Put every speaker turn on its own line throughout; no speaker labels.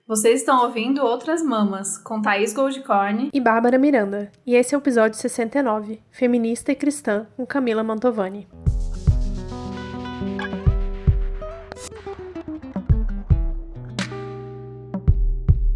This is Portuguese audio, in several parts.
Vocês estão ouvindo Outras Mamas, com Thaís Goldcorn
e Bárbara Miranda. E esse é o episódio 69, Feminista e Cristã, com Camila Mantovani.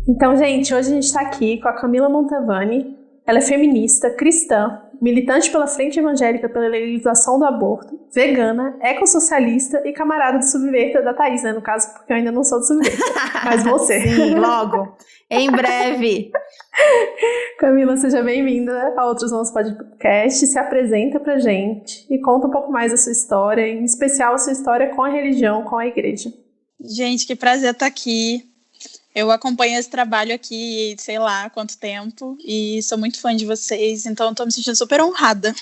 Então, gente, hoje a gente está aqui com a Camila Mantovani. Ela é feminista, cristã, militante pela Frente Evangélica pela legalização do aborto, vegana, ecossocialista e camarada do Subverta da Thaís, né? No caso, porque eu ainda não sou do Subverta, mas você.
Sim, logo, em breve.
Camila, seja bem-vinda a Outros Mamas Podcast. Se apresenta pra gente e conta um pouco mais da sua história, em especial a sua história com a religião, com a igreja.
Gente, que prazer estar aqui. Eu acompanho esse trabalho aqui, sei lá, há quanto tempo, e sou muito fã de vocês, então estou me sentindo super honrada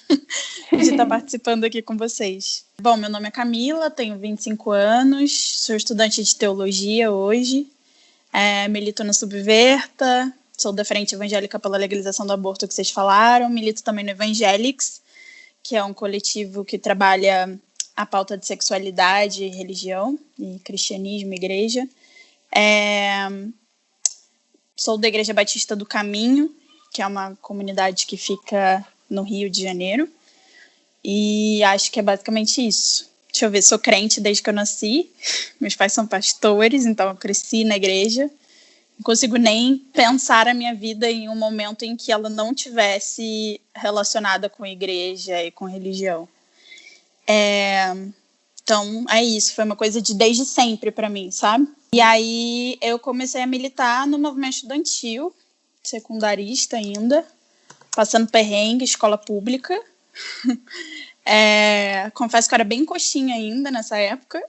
de estar participando aqui com vocês. Bom, meu nome é Camila, tenho 25 anos, sou estudante de teologia hoje, milito no Subverta, sou da Frente Evangélica pela Legalização do Aborto que vocês falaram, milito também no Evangelics, que é um coletivo que trabalha a pauta de sexualidade, religião, e cristianismo, igreja. Sou da Igreja Batista do Caminho, que é uma comunidade que fica no Rio de Janeiro, e acho que é basicamente isso. Deixa eu ver, sou crente desde que eu nasci, meus pais são pastores, então eu cresci na igreja, não consigo nem pensar a minha vida em um momento em que ela não tivesse relacionada com a igreja e com religião. Então, é isso, foi uma coisa de desde sempre para mim, sabe? E aí eu comecei a militar no movimento estudantil, secundarista ainda, passando perrengue, escola pública. Confesso que eu era bem coxinha ainda nessa época,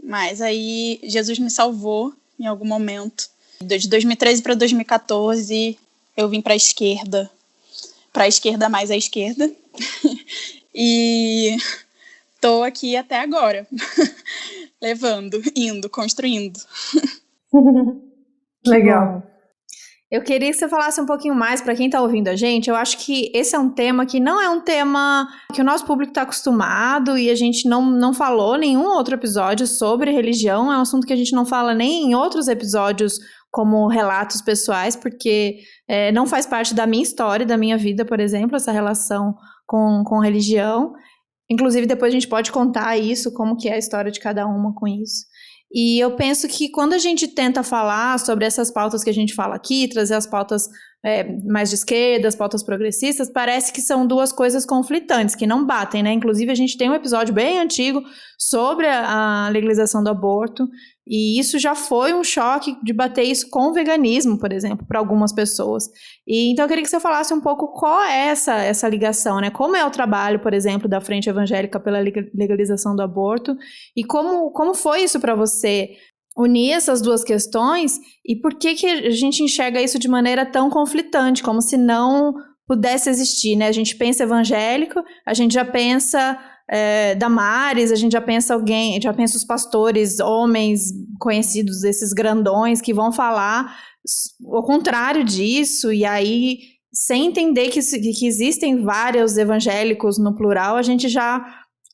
mas aí Jesus me salvou em algum momento. De 2013 para 2014 eu vim para a esquerda mais à esquerda, e tô aqui até agora, levando, indo, construindo.
Legal.
Eu queria que você falasse um pouquinho mais para quem está ouvindo a gente. Eu acho que esse é um tema que não é um tema que o nosso público está acostumado, e a gente não falou nenhum outro episódio sobre religião. É um assunto que a gente não fala nem em outros episódios como relatos pessoais, porque não faz parte da minha história, da minha vida, por exemplo, essa relação com religião. Inclusive, depois a gente pode contar isso, como que é a história de cada uma com isso. E eu penso que quando a gente tenta falar sobre essas pautas que a gente fala aqui, trazer as pautas mais de esquerda, as pautas progressistas, parece que são duas coisas conflitantes, que não batem, né? Inclusive, a gente tem um episódio bem antigo sobre a legalização do aborto, e isso já foi um choque de bater isso com o veganismo, por exemplo, para algumas pessoas. E então eu queria que você falasse um pouco qual é essa ligação, né? Como é o trabalho, por exemplo, da Frente Evangélica pela legalização do aborto, e como foi isso para você unir essas duas questões, e por que a gente enxerga isso de maneira tão conflitante, como se não pudesse existir, né? A gente pensa evangélico, a gente já pensa Damares, a gente já pensa os pastores, homens conhecidos, esses grandões, que vão falar o contrário disso, e aí, sem entender que existem vários evangélicos no plural, a gente já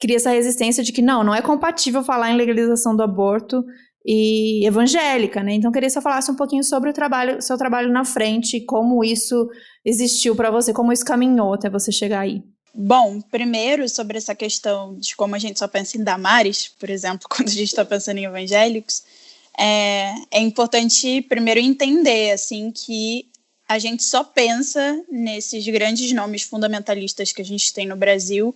cria essa resistência de que não é compatível falar em legalização do aborto e evangélica, né? Então, eu queria que você falasse um pouquinho sobre o seu trabalho na frente, como isso existiu para você, como isso caminhou até você chegar aí.
Bom, primeiro, sobre essa questão de como a gente só pensa em Damares, por exemplo, quando a gente está pensando em evangélicos, é importante primeiro entender, assim, que a gente só pensa nesses grandes nomes fundamentalistas que a gente tem no Brasil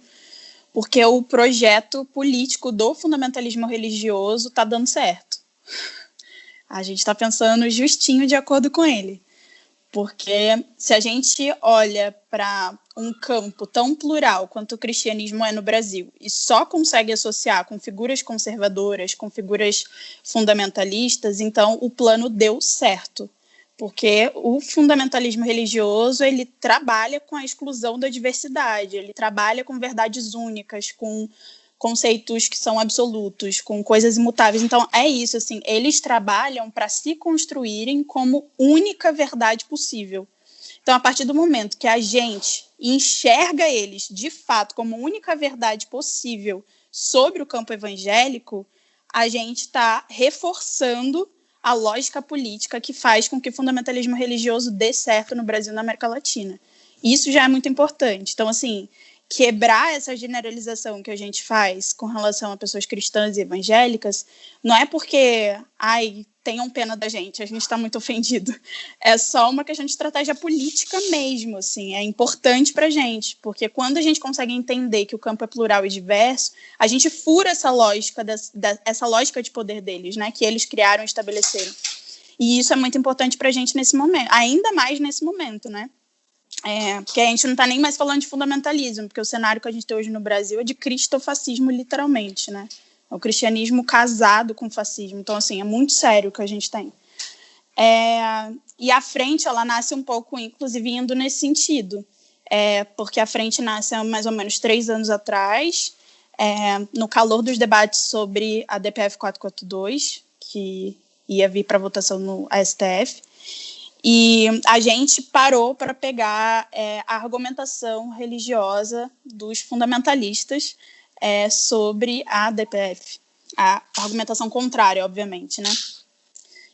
porque o projeto político do fundamentalismo religioso está dando certo. A gente está pensando justinho de acordo com ele. Porque se a gente olha para um campo tão plural quanto o cristianismo é no Brasil e só consegue associar com figuras conservadoras, com figuras fundamentalistas, então o plano deu certo. Porque o fundamentalismo religioso, ele trabalha com a exclusão da diversidade, ele trabalha com verdades únicas, com conceitos que são absolutos, com coisas imutáveis. Então, é isso, assim, eles trabalham para se construírem como única verdade possível. Então, a partir do momento que a gente enxerga eles, de fato, como única verdade possível sobre o campo evangélico, a gente está reforçando a lógica política que faz com que o fundamentalismo religioso dê certo no Brasil e na América Latina. Isso já é muito importante. Então, assim, quebrar essa generalização que a gente faz com relação a pessoas cristãs e evangélicas não é porque, tenham pena da gente, a gente está muito ofendido. É só uma questão de estratégia política mesmo, assim, é importante para a gente, porque quando a gente consegue entender que o campo é plural e diverso, a gente fura essa lógica, essa lógica de poder deles, né, que eles criaram e estabeleceram. E isso é muito importante para a gente nesse momento, ainda mais nesse momento, né? Porque a gente não está nem mais falando de fundamentalismo, porque o cenário que a gente tem hoje no Brasil é de cristofascismo, literalmente, né? É o cristianismo casado com o fascismo. Então, assim, é muito sério o que a gente tem. E a frente, ela nasce um pouco, inclusive, indo nesse sentido. Porque a frente nasce há mais ou menos 3 anos atrás, no calor dos debates sobre a DPF 442, que ia vir para votação no STF. E a gente parou para pegar a argumentação religiosa dos fundamentalistas sobre a DPF, a argumentação contrária, obviamente, né?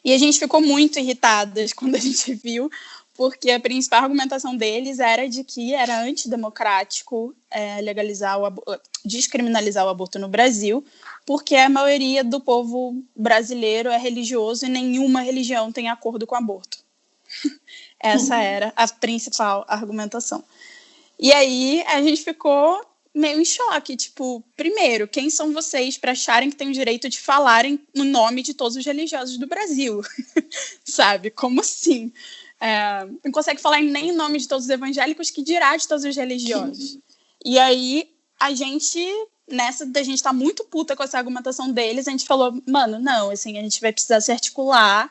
E a gente ficou muito irritadas quando a gente viu, porque a principal argumentação deles era de que era antidemocrático descriminalizar o aborto no Brasil, porque a maioria do povo brasileiro é religioso e nenhuma religião tem acordo com o aborto. Essa era a principal argumentação. E aí a gente ficou meio em choque, tipo, primeiro, quem são vocês para acharem que tem o direito de falarem no nome de todos os religiosos do Brasil? Sabe? Como assim? Não consegue falar nem em nome de todos os evangélicos, que dirá de todos os religiosos. E aí a gente, nessa da gente tá muito puta com essa argumentação deles, a gente falou, mano, não, assim, a gente vai precisar se articular,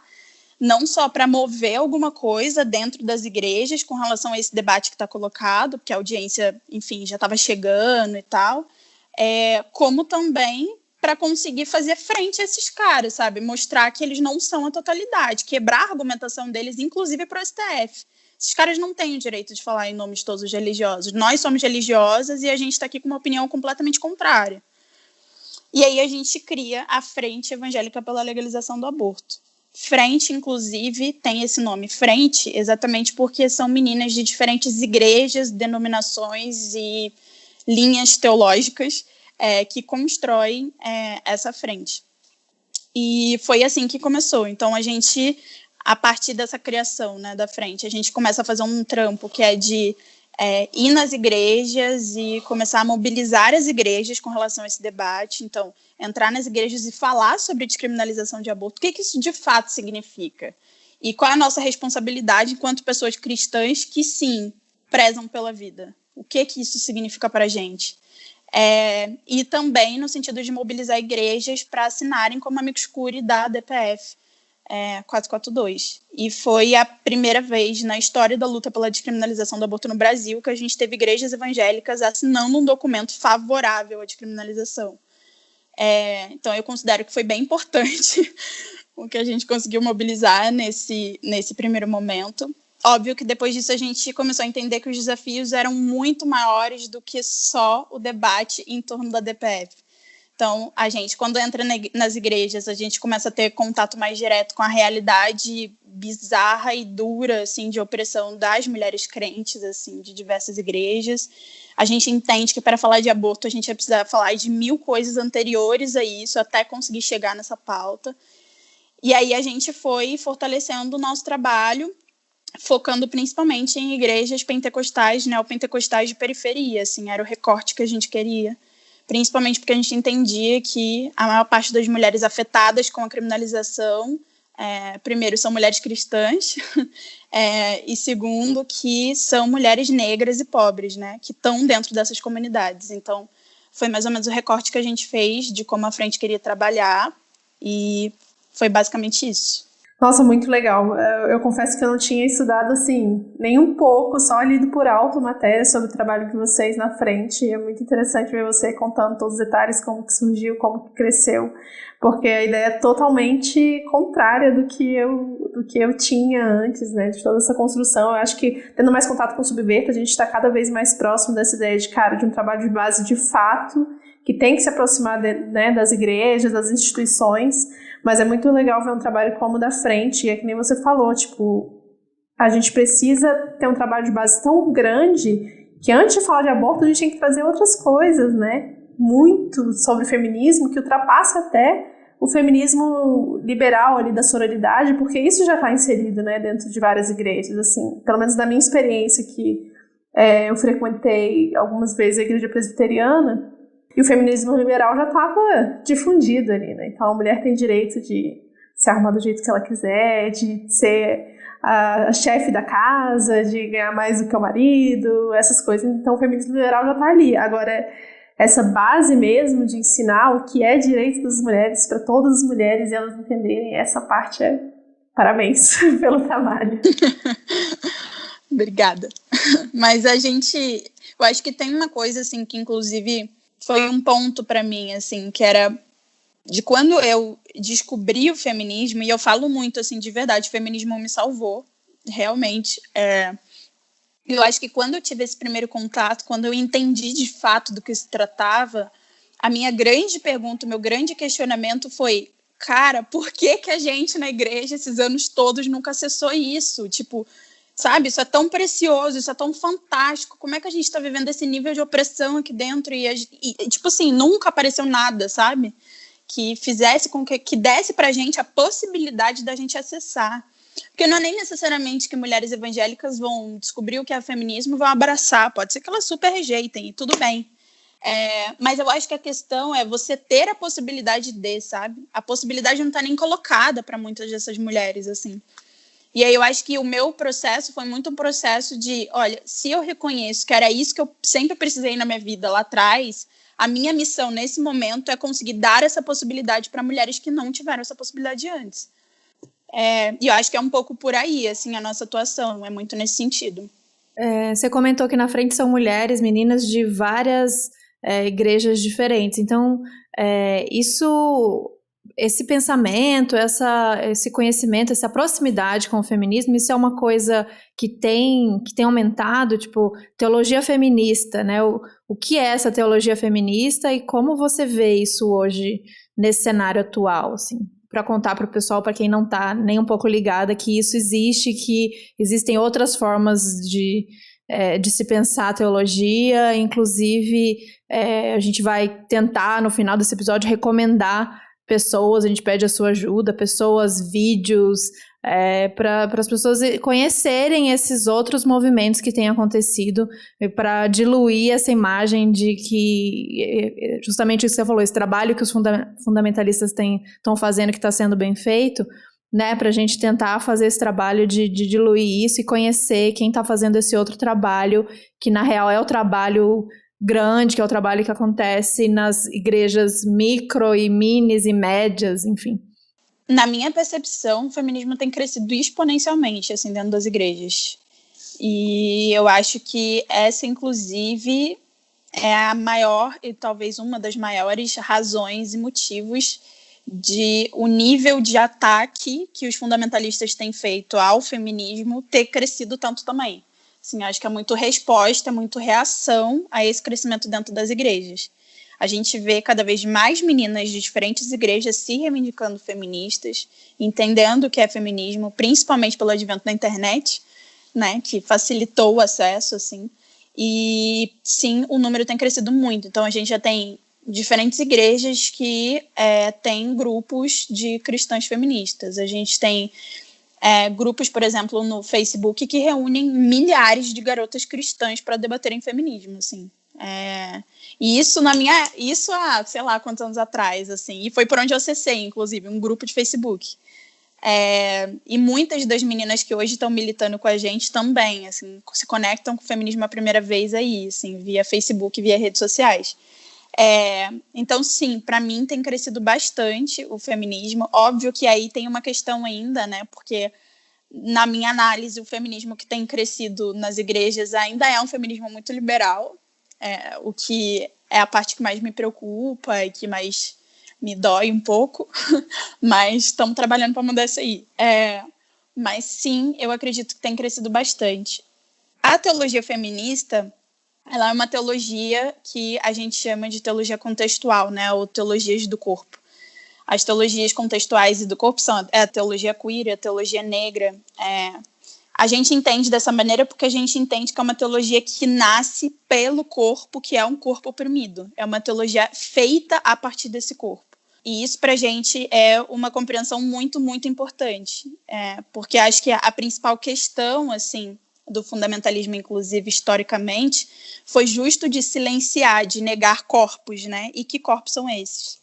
não só para mover alguma coisa dentro das igrejas com relação a esse debate que está colocado, porque a audiência, enfim, já estava chegando e tal, como também para conseguir fazer frente a esses caras, sabe? Mostrar que eles não são a totalidade, quebrar a argumentação deles, inclusive para o STF. Esses caras não têm o direito de falar em nome de todos os religiosos. Nós somos religiosas e a gente está aqui com uma opinião completamente contrária. E aí a gente cria a Frente Evangélica pela Legalização do Aborto. Frente, inclusive, tem esse nome, Frente, exatamente porque são meninas de diferentes igrejas, denominações e linhas teológicas que constroem essa frente. E foi assim que começou. Então, a gente, a partir dessa criação, né, da frente, a gente começa a fazer um trampo que é de ir nas igrejas e começar a mobilizar as igrejas com relação a esse debate. Então, entrar nas igrejas e falar sobre descriminalização de aborto. O que isso de fato significa? E qual é a nossa responsabilidade enquanto pessoas cristãs que, sim, prezam pela vida? O que isso significa para a gente? E também no sentido de mobilizar igrejas para assinarem como amicus curiae da DPF 442. E foi a primeira vez na história da luta pela descriminalização do aborto no Brasil que a gente teve igrejas evangélicas assinando um documento favorável à descriminalização. Então, eu considero que foi bem importante o que a gente conseguiu mobilizar nesse primeiro momento. Óbvio que depois disso a gente começou a entender que os desafios eram muito maiores do que só o debate em torno da DPF. Então, a gente, quando entra nas igrejas, a gente começa a ter contato mais direto com a realidade bizarra e dura, assim, de opressão das mulheres crentes, assim, de diversas igrejas. A gente entende que para falar de aborto a gente vai precisar falar de 1000 coisas anteriores a isso, até conseguir chegar nessa pauta. E aí a gente foi fortalecendo o nosso trabalho, focando principalmente em igrejas pentecostais, neopentecostais de periferia, assim, era o recorte que a gente queria. Principalmente porque a gente entendia que a maior parte das mulheres afetadas com a criminalização, primeiro, são mulheres cristãs, e segundo, que são mulheres negras e pobres, né, que estão dentro dessas comunidades. Então, foi mais ou menos o recorte que a gente fez de como a frente queria trabalhar, e foi basicamente isso.
Nossa, muito legal. Eu confesso que eu não tinha estudado, assim, nem um pouco, só lido por alto matéria sobre o trabalho de vocês na frente. É muito interessante ver você contando todos os detalhes, como que surgiu, como que cresceu, porque a ideia é totalmente contrária do que eu tinha antes, né, de toda essa construção. Eu acho que, tendo mais contato com o Subverta, a gente está cada vez mais próximo dessa ideia de um trabalho de base de fato, que tem que se aproximar das igrejas, das instituições, Mas é muito legal ver um trabalho como o da frente, e é que nem você falou, tipo, a gente precisa ter um trabalho de base tão grande que antes de falar de aborto a gente tem que trazer outras coisas, né? Muito sobre feminismo, que ultrapassa até o feminismo liberal ali da sororidade, porque isso já está inserido, né, dentro de várias igrejas, assim, pelo menos na minha experiência, que eu frequentei algumas vezes a igreja presbiteriana, e o feminismo liberal já estava difundido ali, né? Então a mulher tem direito de se arrumar do jeito que ela quiser, de ser a chefe da casa, de ganhar mais do que o marido, essas coisas. Então o feminismo liberal já está ali. Agora, essa base mesmo de ensinar o que é direito das mulheres para todas as mulheres e elas entenderem, essa parte parabéns pelo trabalho.
Obrigada. Mas eu acho que tem uma coisa assim que inclusive foi um ponto para mim, assim, que era de quando eu descobri o feminismo, e eu falo muito, assim, de verdade, o feminismo me salvou, realmente. Eu acho que quando eu tive esse primeiro contato, quando eu entendi de fato do que se tratava, a minha grande pergunta, o meu grande questionamento foi, cara, por que a gente na igreja, esses anos todos, nunca acessou isso? Tipo, sabe, isso é tão precioso, isso é tão fantástico, como é que a gente está vivendo esse nível de opressão aqui dentro e tipo assim, nunca apareceu nada, sabe? Que fizesse com que desse pra gente a possibilidade da gente acessar. Porque não é nem necessariamente que mulheres evangélicas vão descobrir o que é feminismo e vão abraçar, pode ser que elas super rejeitem e tudo bem. Mas eu acho que a questão é você ter a possibilidade de, sabe? A possibilidade não está nem colocada para muitas dessas mulheres, assim. E aí eu acho que o meu processo foi muito um processo de, olha, se eu reconheço que era isso que eu sempre precisei na minha vida lá atrás, a minha missão nesse momento é conseguir dar essa possibilidade para mulheres que não tiveram essa possibilidade antes. E eu acho que é um pouco por aí, assim, a nossa atuação, é muito nesse sentido.
Você comentou que na frente são mulheres, meninas de várias igrejas diferentes. Então, esse pensamento, esse conhecimento, essa proximidade com o feminismo, isso é uma coisa que tem aumentado, tipo, teologia feminista, né? O que é essa teologia feminista e como você vê isso hoje nesse cenário atual, assim? Para contar para o pessoal, para quem não está nem um pouco ligada, que isso existe, que existem outras formas de se pensar a teologia, inclusive a gente vai tentar, no final desse episódio, recomendar pessoas, a gente pede a sua ajuda, pessoas, vídeos, para as pessoas conhecerem esses outros movimentos que têm acontecido, para diluir essa imagem de que, justamente isso que você falou, esse trabalho que os fundamentalistas estão fazendo, que está sendo bem feito, né, para a gente tentar fazer esse trabalho de diluir isso e conhecer quem está fazendo esse outro trabalho, que na real é o trabalho grande, que é o trabalho que acontece nas igrejas micro e minis e médias, enfim.
Na minha percepção, o feminismo tem crescido exponencialmente, assim, dentro das igrejas. E eu acho que essa, inclusive, é a maior e talvez uma das maiores razões e motivos de o nível de ataque que os fundamentalistas têm feito ao feminismo ter crescido tanto também. Assim, acho que é muito resposta, é muito reação a esse crescimento dentro das igrejas. A gente vê cada vez mais meninas de diferentes igrejas se reivindicando feministas, entendendo o que é feminismo, principalmente pelo advento da internet, né, que facilitou o acesso, assim. E, sim, o número tem crescido muito. Então, a gente já tem diferentes igrejas que têm grupos de cristãs feministas. A gente tem grupos, por exemplo, no Facebook que reúnem milhares de garotas cristãs para debaterem feminismo, assim. E isso há, sei lá, quantos anos atrás, assim. E foi por onde eu acessei, inclusive, um grupo de Facebook. E muitas das meninas que hoje estão militando com a gente também, assim, se conectam com o feminismo a primeira vez aí, assim, via Facebook, via redes sociais. Então, sim, para mim tem crescido bastante o feminismo. Óbvio que aí tem uma questão ainda, né? Porque, na minha análise, o feminismo que tem crescido nas igrejas ainda é um feminismo muito liberal, o que é a parte que mais me preocupa e que mais me dói um pouco, mas estamos trabalhando para mudar isso aí. Mas, sim, eu acredito que tem crescido bastante. A teologia feminista, ela é uma teologia que a gente chama de teologia contextual, né, ou teologias do corpo. As teologias contextuais e do corpo são a teologia queer e a teologia negra. A gente entende dessa maneira porque a gente entende que é uma teologia que nasce pelo corpo, que é um corpo oprimido. É uma teologia feita a partir desse corpo. E isso, para a gente, é uma compreensão muito, muito importante. Porque acho que a principal questão, assim, do fundamentalismo, inclusive, historicamente, foi justo de silenciar, de negar corpos, né? E que corpos são esses?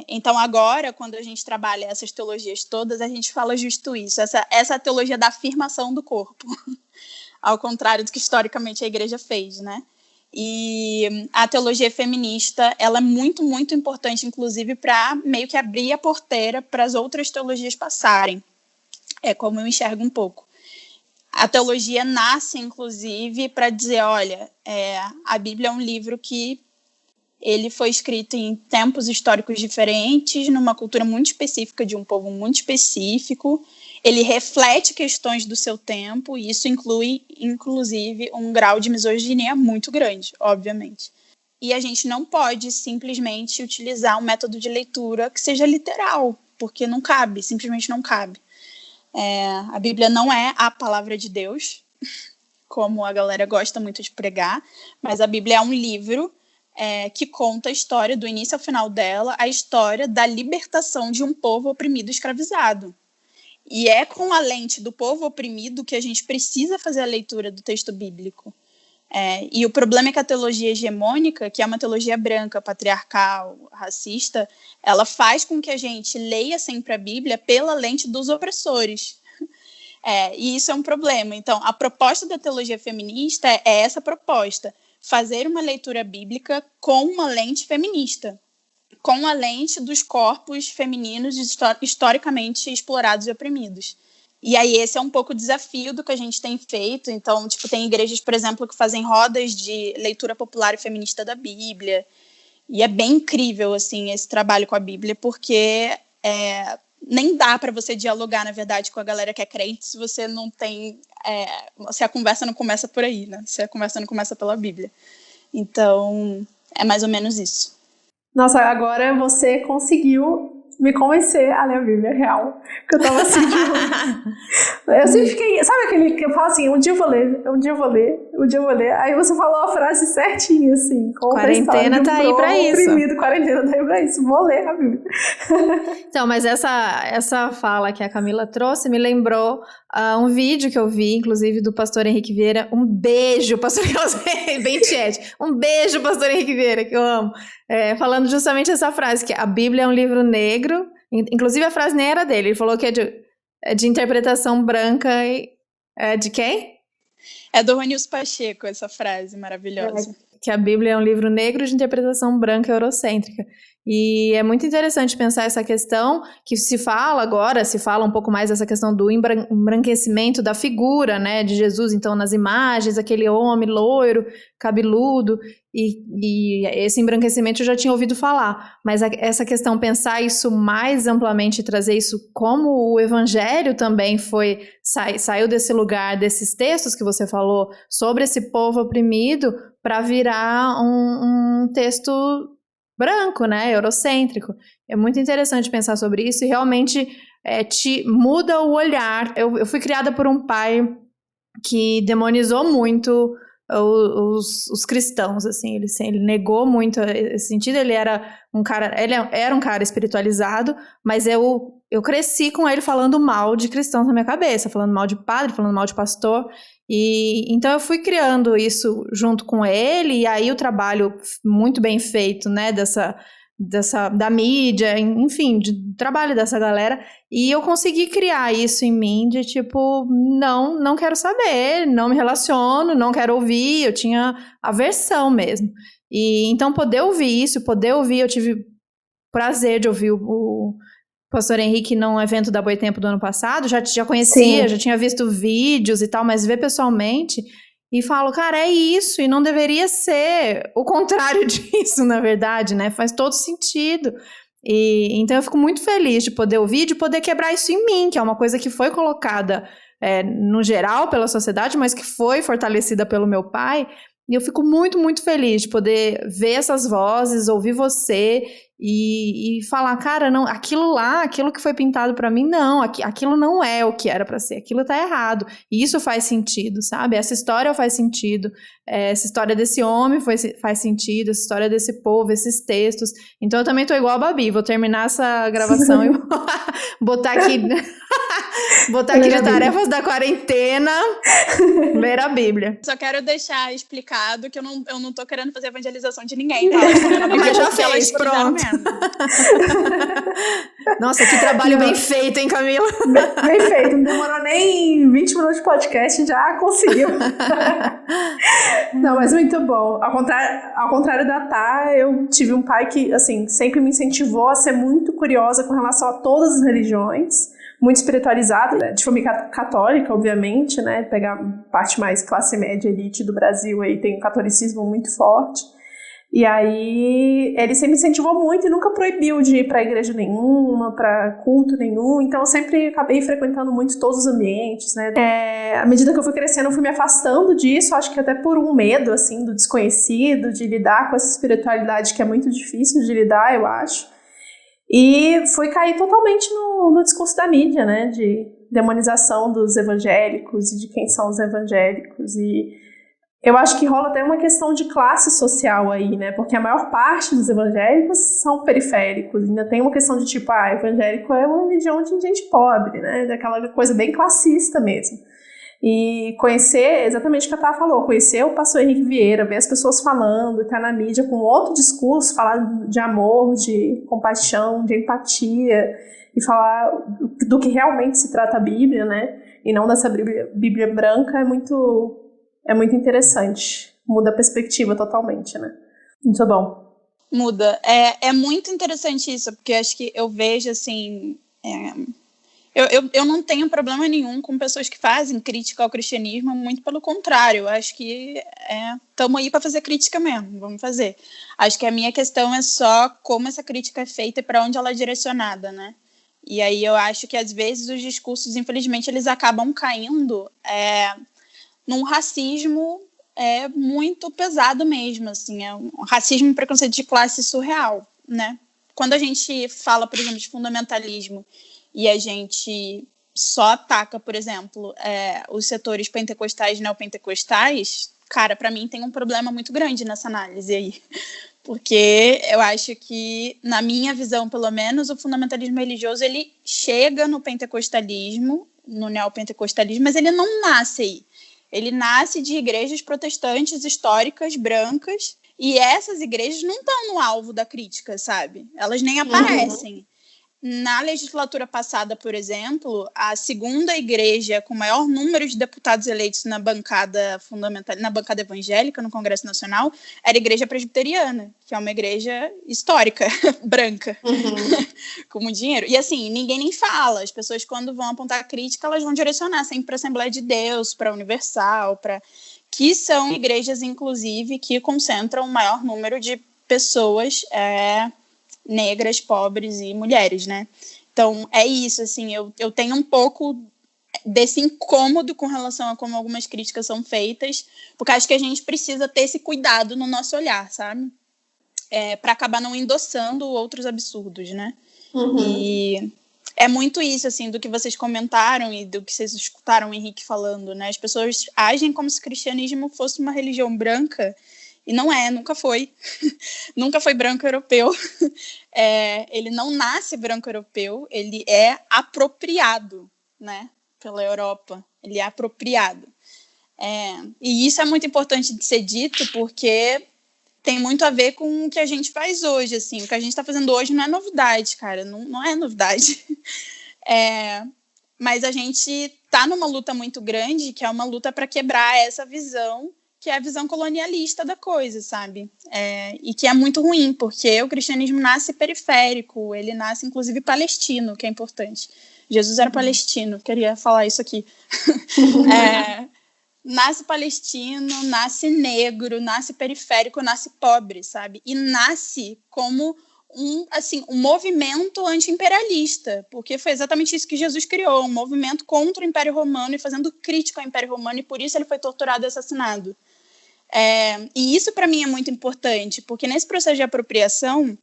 Então, agora, quando a gente trabalha essas teologias todas, a gente fala justo isso, essa teologia da afirmação do corpo, ao contrário do que historicamente a igreja fez, né? E a teologia feminista, ela é muito, muito importante, inclusive, para meio que abrir a porteira para as outras teologias passarem. É como eu enxergo um pouco. A teologia nasce, inclusive, para dizer, olha, a Bíblia é um livro que ele foi escrito em tempos históricos diferentes, numa cultura muito específica, de um povo muito específico. Ele reflete questões do seu tempo, e isso inclui, inclusive, um grau de misoginia muito grande, obviamente. E a gente não pode simplesmente utilizar um método de leitura que seja literal, porque não cabe, simplesmente não cabe. A Bíblia não é a palavra de Deus, como a galera gosta muito de pregar, mas a Bíblia é um livro que conta a história, do início ao final dela, a história da libertação de um povo oprimido e escravizado. E é com a lente do povo oprimido que a gente precisa fazer a leitura do texto bíblico. E o problema é que a teologia hegemônica, que é uma teologia branca, patriarcal, racista, ela faz com que a gente leia sempre a Bíblia pela lente dos opressores. E isso é um problema. Então, a proposta da teologia feminista é essa proposta: fazer uma leitura bíblica com uma lente feminista, com a lente dos corpos femininos historicamente explorados e oprimidos. E aí esse é um pouco o desafio do que a gente tem feito. Então, tem igrejas, por exemplo, que fazem rodas de leitura popular e feminista da Bíblia. E é bem incrível, assim, esse trabalho com a Bíblia, porque nem dá para você dialogar, na verdade, com a galera que é crente se você não tem... se a conversa não começa por aí, né? Se a conversa não começa pela Bíblia. Então, é mais ou menos isso.
Nossa, agora você conseguiu me convencer a ler a Bíblia real. Porque eu tava assim, eu sempre fiquei... Sabe aquele que eu falo assim, um dia eu vou ler. Aí você falou a frase certinha, assim.
Quarentena tá aí pra isso.
Quarentena tá aí pra isso. Vou ler a Bíblia.
Então, mas essa fala que a Camila trouxe me lembrou um vídeo que eu vi, inclusive, do pastor Henrique Vieira. Um beijo, pastor bem tiete. Um beijo, pastor Henrique Vieira, que eu amo. Falando justamente essa frase, que a Bíblia é um livro negro. Inclusive, a frase nem era dele. Ele falou que é de interpretação branca. De quem?
É do Ronilson Pacheco, essa frase maravilhosa.
Que a Bíblia é um livro negro de interpretação branca e eurocêntrica. E é muito interessante pensar essa questão que se fala um pouco mais dessa questão do embranquecimento da figura, né, de Jesus, então, nas imagens, aquele homem loiro, cabeludo, e esse embranquecimento eu já tinha ouvido falar, mas essa questão, pensar isso mais amplamente, trazer isso como o evangelho também saiu desse lugar, desses textos que você falou, sobre esse povo oprimido, para virar um texto branco, né, eurocêntrico. É muito interessante pensar sobre isso e realmente te muda o olhar. Eu fui criada por um pai que demonizou muito os cristãos, assim, ele negou muito esse sentido. Ele era um cara espiritualizado, mas eu cresci com ele falando mal de cristãos na minha cabeça, falando mal de padre, falando mal de pastor, e então eu fui criando isso junto com ele, e aí o trabalho muito bem feito, né, da mídia, enfim, do trabalho dessa galera, e eu consegui criar isso em mim, de tipo, não quero saber, não me relaciono, não quero ouvir, eu tinha aversão mesmo. E então poder ouvir, eu tive prazer de ouvir o pastor Henrique num evento da Boitempo do ano passado, já conhecia, já tinha visto vídeos e tal, mas ver pessoalmente... E falo, cara, é isso, e não deveria ser o contrário disso, na verdade, né? Faz todo sentido. E então eu fico muito feliz de poder ouvir, de poder quebrar isso em mim, que é uma coisa que foi colocada no geral pela sociedade, mas que foi fortalecida pelo meu pai. E eu fico muito, muito feliz de poder ver essas vozes, ouvir você e falar, cara, não, aquilo que foi pintado pra mim, não, aquilo não é o que era pra ser, aquilo tá errado. E isso faz sentido, sabe? Essa história faz sentido, essa história desse homem faz sentido, essa história desse povo, esses textos. Então eu também tô igual a Babi, vou terminar essa gravação e botar aqui de tarefas da quarentena, ler a Bíblia.
Só quero deixar explicado que eu não tô querendo fazer evangelização de ninguém, tá?
Mas já fez, pronto. Nossa, que trabalho bem feito, hein, Camila?
Bem feito, não demorou nem 20 minutos de podcast, já conseguiu. Não, mas muito bom. Ao contrário da Tá, eu tive um pai que, assim, sempre me incentivou a ser muito curiosa com relação a todas as religiões, muito espiritualizado, né? De família católica, obviamente, né? Pegar a parte mais classe média, elite do Brasil, aí tem um catolicismo muito forte. E aí, ele sempre incentivou muito e nunca proibiu de ir pra igreja nenhuma, pra culto nenhum. Então, eu sempre acabei frequentando muito todos os ambientes, né? À medida que eu fui crescendo, eu fui me afastando disso, acho que até por um medo, assim, do desconhecido, de lidar com essa espiritualidade que é muito difícil de lidar, eu acho. E fui cair totalmente no discurso da mídia, né? De demonização dos evangélicos e de quem são os evangélicos. E eu acho que rola até uma questão de classe social aí, né? Porque a maior parte dos evangélicos são periféricos. Ainda tem uma questão de tipo, evangélico é uma religião de gente pobre, né? Daquela coisa bem classista mesmo. E conhecer, exatamente o que a Tá falou, conhecer o pastor Henrique Vieira, ver as pessoas falando, estar na mídia com outro discurso, falar de amor, de compaixão, de empatia, e falar do que realmente se trata a Bíblia, né? E não dessa Bíblia branca, é muito interessante. Muda a perspectiva totalmente, né? Muito bom.
Muda. É muito interessante isso, porque acho que eu vejo, assim... Eu não tenho problema nenhum com pessoas que fazem crítica ao cristianismo, muito pelo contrário. Eu acho que estamos aí para fazer crítica mesmo, vamos fazer. Acho que a minha questão é só como essa crítica é feita e para onde ela é direcionada, né? E aí eu acho que, às vezes, os discursos, infelizmente, eles acabam caindo num racismo muito pesado mesmo, assim, um racismo e preconceito de classe surreal, né? Quando a gente fala, por exemplo, de fundamentalismo e a gente só ataca, por exemplo, os setores pentecostais e neopentecostais, cara, para mim tem um problema muito grande nessa análise aí. Porque eu acho que, na minha visão, pelo menos, o fundamentalismo religioso, ele chega no pentecostalismo, no neopentecostalismo, mas ele não nasce aí. Ele nasce de igrejas protestantes históricas, brancas, e essas igrejas não estão no alvo da crítica, sabe? Elas nem aparecem. Na legislatura passada, por exemplo, a segunda igreja com maior número de deputados eleitos na bancada fundamental, na bancada evangélica no Congresso Nacional, era a Igreja Presbiteriana, que é uma igreja histórica, branca, com muito dinheiro. E assim, ninguém nem fala. As pessoas, quando vão apontar a crítica, elas vão direcionar sempre para a Assembleia de Deus, para a Universal, que são igrejas, inclusive, que concentram o maior número de pessoas negras, pobres e mulheres, né? Então, é isso, assim, eu tenho um pouco desse incômodo com relação a como algumas críticas são feitas, porque acho que a gente precisa ter esse cuidado no nosso olhar, sabe? Para acabar não endossando outros absurdos, né? E é muito isso, assim, do que vocês comentaram e do que vocês escutaram o Henrique falando, né? As pessoas agem como se o cristianismo fosse uma religião branca, e não nunca foi. Nunca foi branco europeu. Ele não nasce branco europeu, ele é apropriado, né, pela Europa. Ele é apropriado. E isso é muito importante de ser dito, porque tem muito a ver com o que a gente faz hoje. Assim. O que a gente está fazendo hoje não é novidade, cara. Não é novidade. Mas a gente está numa luta muito grande, que é uma luta para quebrar essa visão, que é a visão colonialista da coisa, sabe? E que é muito ruim, porque o cristianismo nasce periférico, ele nasce, inclusive, palestino, que é importante. Jesus era palestino, queria falar isso aqui. Nasce palestino, nasce negro, nasce periférico, nasce pobre, sabe? E nasce como um movimento anti-imperialista, porque foi exatamente isso que Jesus criou, um movimento contra o Império Romano e fazendo crítica ao Império Romano, e por isso ele foi torturado e assassinado. E isso para mim é muito importante, porque nesse processo de apropriação,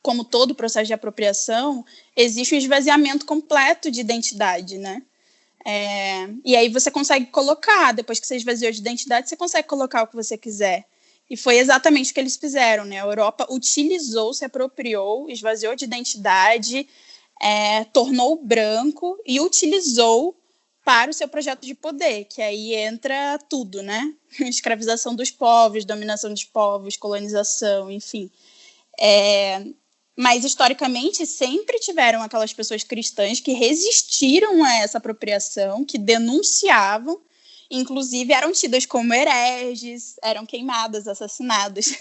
como todo processo de apropriação, existe um esvaziamento completo de identidade, né? E aí você consegue colocar, depois que você esvaziou de identidade, você consegue colocar o que você quiser. E foi exatamente o que eles fizeram, né? A Europa utilizou, se apropriou, esvaziou de identidade, tornou branco e utilizou para o seu projeto de poder, que aí entra tudo, né? Escravização dos povos, dominação dos povos, colonização, enfim. Mas, historicamente, sempre tiveram aquelas pessoas cristãs que resistiram a essa apropriação, que denunciavam, inclusive eram tidas como hereges, eram queimadas, assassinadas.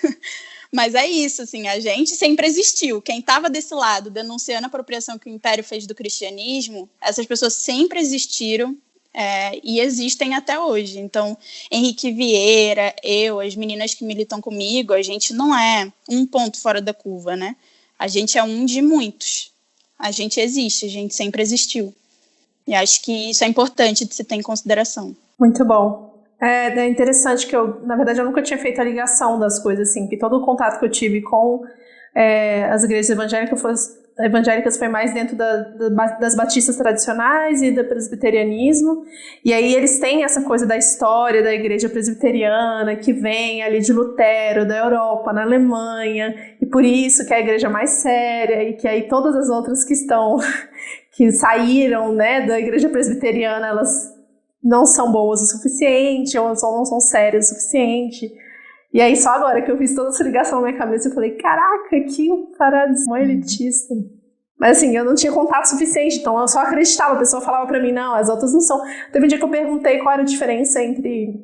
Mas é isso, assim, a gente sempre existiu. Quem estava desse lado, denunciando a apropriação que o Império fez do cristianismo, essas pessoas sempre existiram e existem até hoje. Então, Henrique Vieira, as meninas que militam comigo, a gente não é um ponto fora da curva, né? A gente é um de muitos. A gente existe, a gente sempre existiu. E acho que isso é importante de se ter em consideração.
Muito bom. É interessante que na verdade, eu nunca tinha feito a ligação das coisas, assim, que todo o contato que eu tive com as igrejas evangélicas foi mais dentro das batistas tradicionais e do presbiterianismo, e aí eles têm essa coisa da história da igreja presbiteriana, que vem ali de Lutero, da Europa, na Alemanha, e por isso que é a igreja mais séria, e que aí todas as outras que saíram, né, da igreja presbiteriana, elas não são boas o suficiente, ou não são sérias o suficiente. E aí, só agora que eu fiz toda essa ligação na minha cabeça, eu falei, caraca, que paradigma elitista. Mas assim, eu não tinha contato suficiente, então eu só acreditava. A pessoa falava pra mim, não, as outras não são. Teve um dia que eu perguntei qual era a diferença entre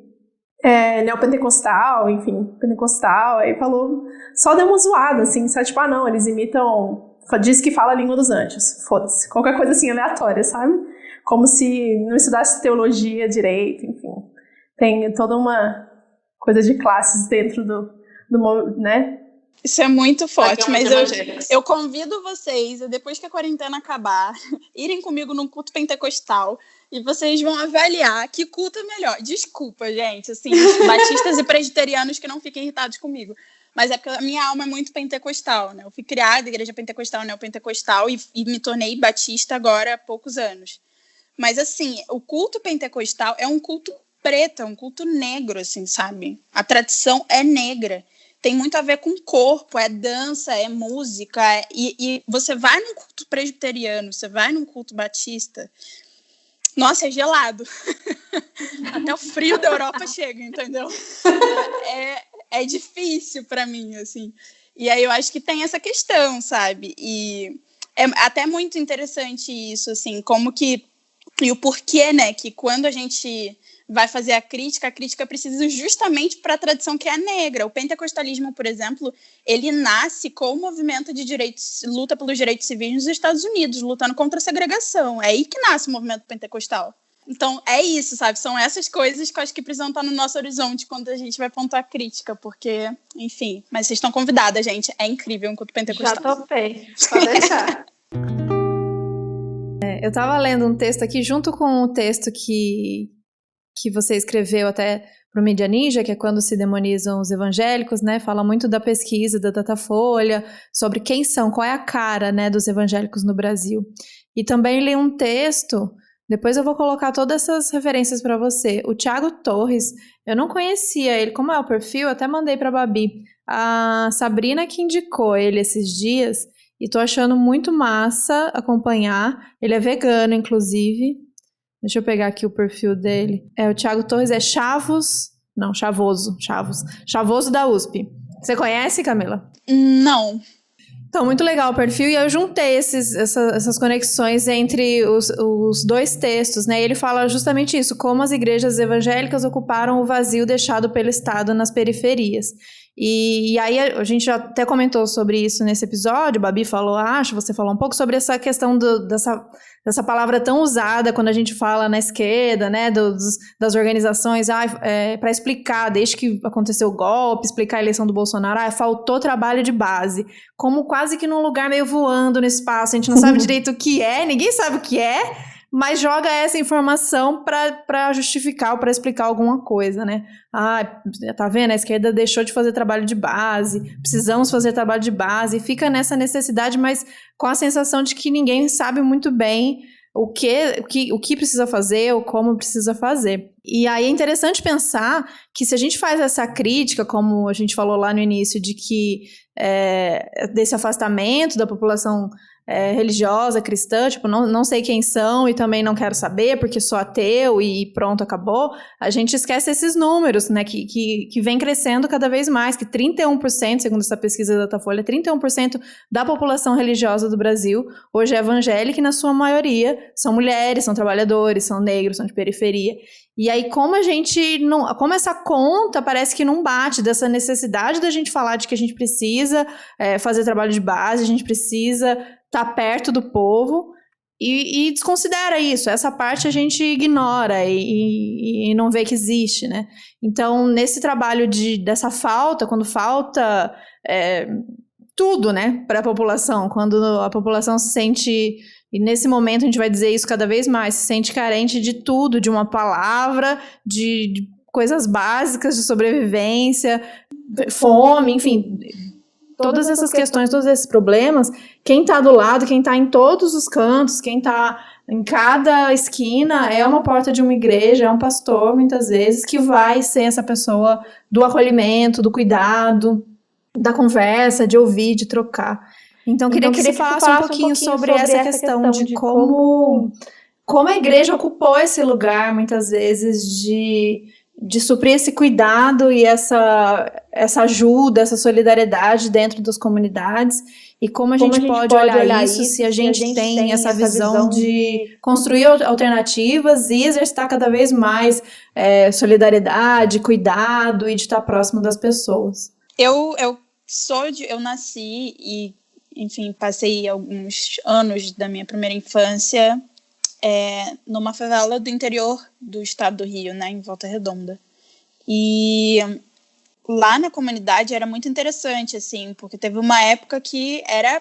neopentecostal, enfim, pentecostal, aí falou, só deu uma zoada, assim, sabe? Tipo, não, eles imitam, diz que fala a língua dos anjos, foda-se. Qualquer coisa assim, aleatória, sabe? Como se não estudasse teologia direito, enfim. Tem toda uma coisa de classes dentro do né?
Isso é muito forte, mas eu convido vocês, depois que a quarentena acabar, irem comigo num culto pentecostal e vocês vão avaliar que culto é melhor. Desculpa, gente, assim, batistas e presbiterianos que não fiquem irritados comigo. Mas é porque a minha alma é muito pentecostal, né? Eu fui criada igreja pentecostal, neopentecostal e me tornei batista agora há poucos anos. Mas, assim, o culto pentecostal é um culto preto, é um culto negro, assim, sabe? A tradição é negra. Tem muito a ver com corpo, é dança, é música. E você vai num culto presbiteriano, você vai num culto batista, nossa, é gelado. Até o frio da Europa chega, entendeu? É difícil para mim, assim. E aí eu acho que tem essa questão, sabe? E é até muito interessante isso, assim, como que... E o porquê, né, que quando a gente vai fazer a crítica precisa justamente para a tradição que é negra. O pentecostalismo, por exemplo, ele nasce com o movimento de direitos, luta pelos direitos civis nos Estados Unidos, lutando contra a segregação. É aí que nasce o movimento pentecostal. Então, é isso, sabe? São essas coisas que eu acho que precisam estar no nosso horizonte quando a gente vai pontuar a crítica, porque, enfim... Mas vocês estão convidadas, gente. É incrível um culto pentecostal.
Já topei. Pode deixar.
Eu tava lendo um texto aqui, junto com o texto que você escreveu até pro Mídia Ninja, que é quando se demonizam os evangélicos, né? Fala muito da pesquisa da Datafolha, sobre quem são, qual é a cara, né, dos evangélicos no Brasil. E também li um texto, depois eu vou colocar todas essas referências para você. O Thiago Torres, eu não conhecia ele, como é o perfil, eu até mandei pra Babi. A Sabrina que indicou ele esses dias, e tô achando muito massa acompanhar. Ele é vegano, inclusive. Deixa eu pegar aqui o perfil dele. O Thiago Torres é Chavoso da USP. Você conhece, Camila?
Não.
Então, muito legal o perfil. E eu juntei essas conexões entre os dois textos, né? E ele fala justamente isso, como as igrejas evangélicas ocuparam o vazio deixado pelo Estado nas periferias. E aí a gente já até comentou sobre isso nesse episódio, Babi falou, você falou um pouco sobre essa questão dessa palavra tão usada quando a gente fala na esquerda, né, das organizações, para explicar, desde que aconteceu o golpe, explicar a eleição do Bolsonaro, faltou trabalho de base, como quase que num lugar meio voando no espaço, a gente não sabe direito o que é, ninguém sabe o que é, mas joga essa informação para justificar ou para explicar alguma coisa, né? Ah, tá vendo? A esquerda deixou de fazer trabalho de base, precisamos fazer trabalho de base, fica nessa necessidade, mas com a sensação de que ninguém sabe muito bem o que precisa fazer ou como precisa fazer. E aí é interessante pensar que se a gente faz essa crítica, como a gente falou lá no início, de que desse afastamento da população religiosa, cristã, tipo, não sei quem são e também não quero saber porque sou ateu e pronto, acabou, a gente esquece esses números, né, que vem crescendo cada vez mais, que 31%, segundo essa pesquisa da Datafolha, 31% da população religiosa do Brasil hoje é evangélica e na sua maioria são mulheres, são trabalhadores, são negros, são de periferia. E aí, como essa conta parece que não bate dessa necessidade da gente falar de que a gente precisa fazer trabalho de base, a gente precisa estar perto do povo e desconsidera isso. Essa parte a gente ignora e não vê que existe, né? Então, nesse trabalho dessa falta, quando falta tudo, né, para a população, quando a população se sente... E nesse momento a gente vai dizer isso cada vez mais, se sente carente de tudo, de uma palavra, de coisas básicas de sobrevivência, fome, enfim, todas essas questões, todos esses problemas, quem está do lado, quem está em todos os cantos, quem está em cada esquina é uma porta de uma igreja, é um pastor, muitas vezes, que vai ser essa pessoa do acolhimento, do cuidado, da conversa, de ouvir, de trocar. Então, queria que você falasse um pouquinho sobre essa questão de como a igreja ocupou esse lugar, muitas vezes, de suprir esse cuidado e essa ajuda, essa solidariedade dentro das comunidades, e como a gente pode olhar isso se a gente tem essa visão de construir alternativas e exercitar cada vez mais solidariedade, cuidado e de estar próximo das pessoas.
Eu nasci e, enfim, passei alguns anos da minha primeira infância numa favela do interior do estado do Rio, né, em Volta Redonda. E lá na comunidade era muito interessante, assim, porque teve uma época que era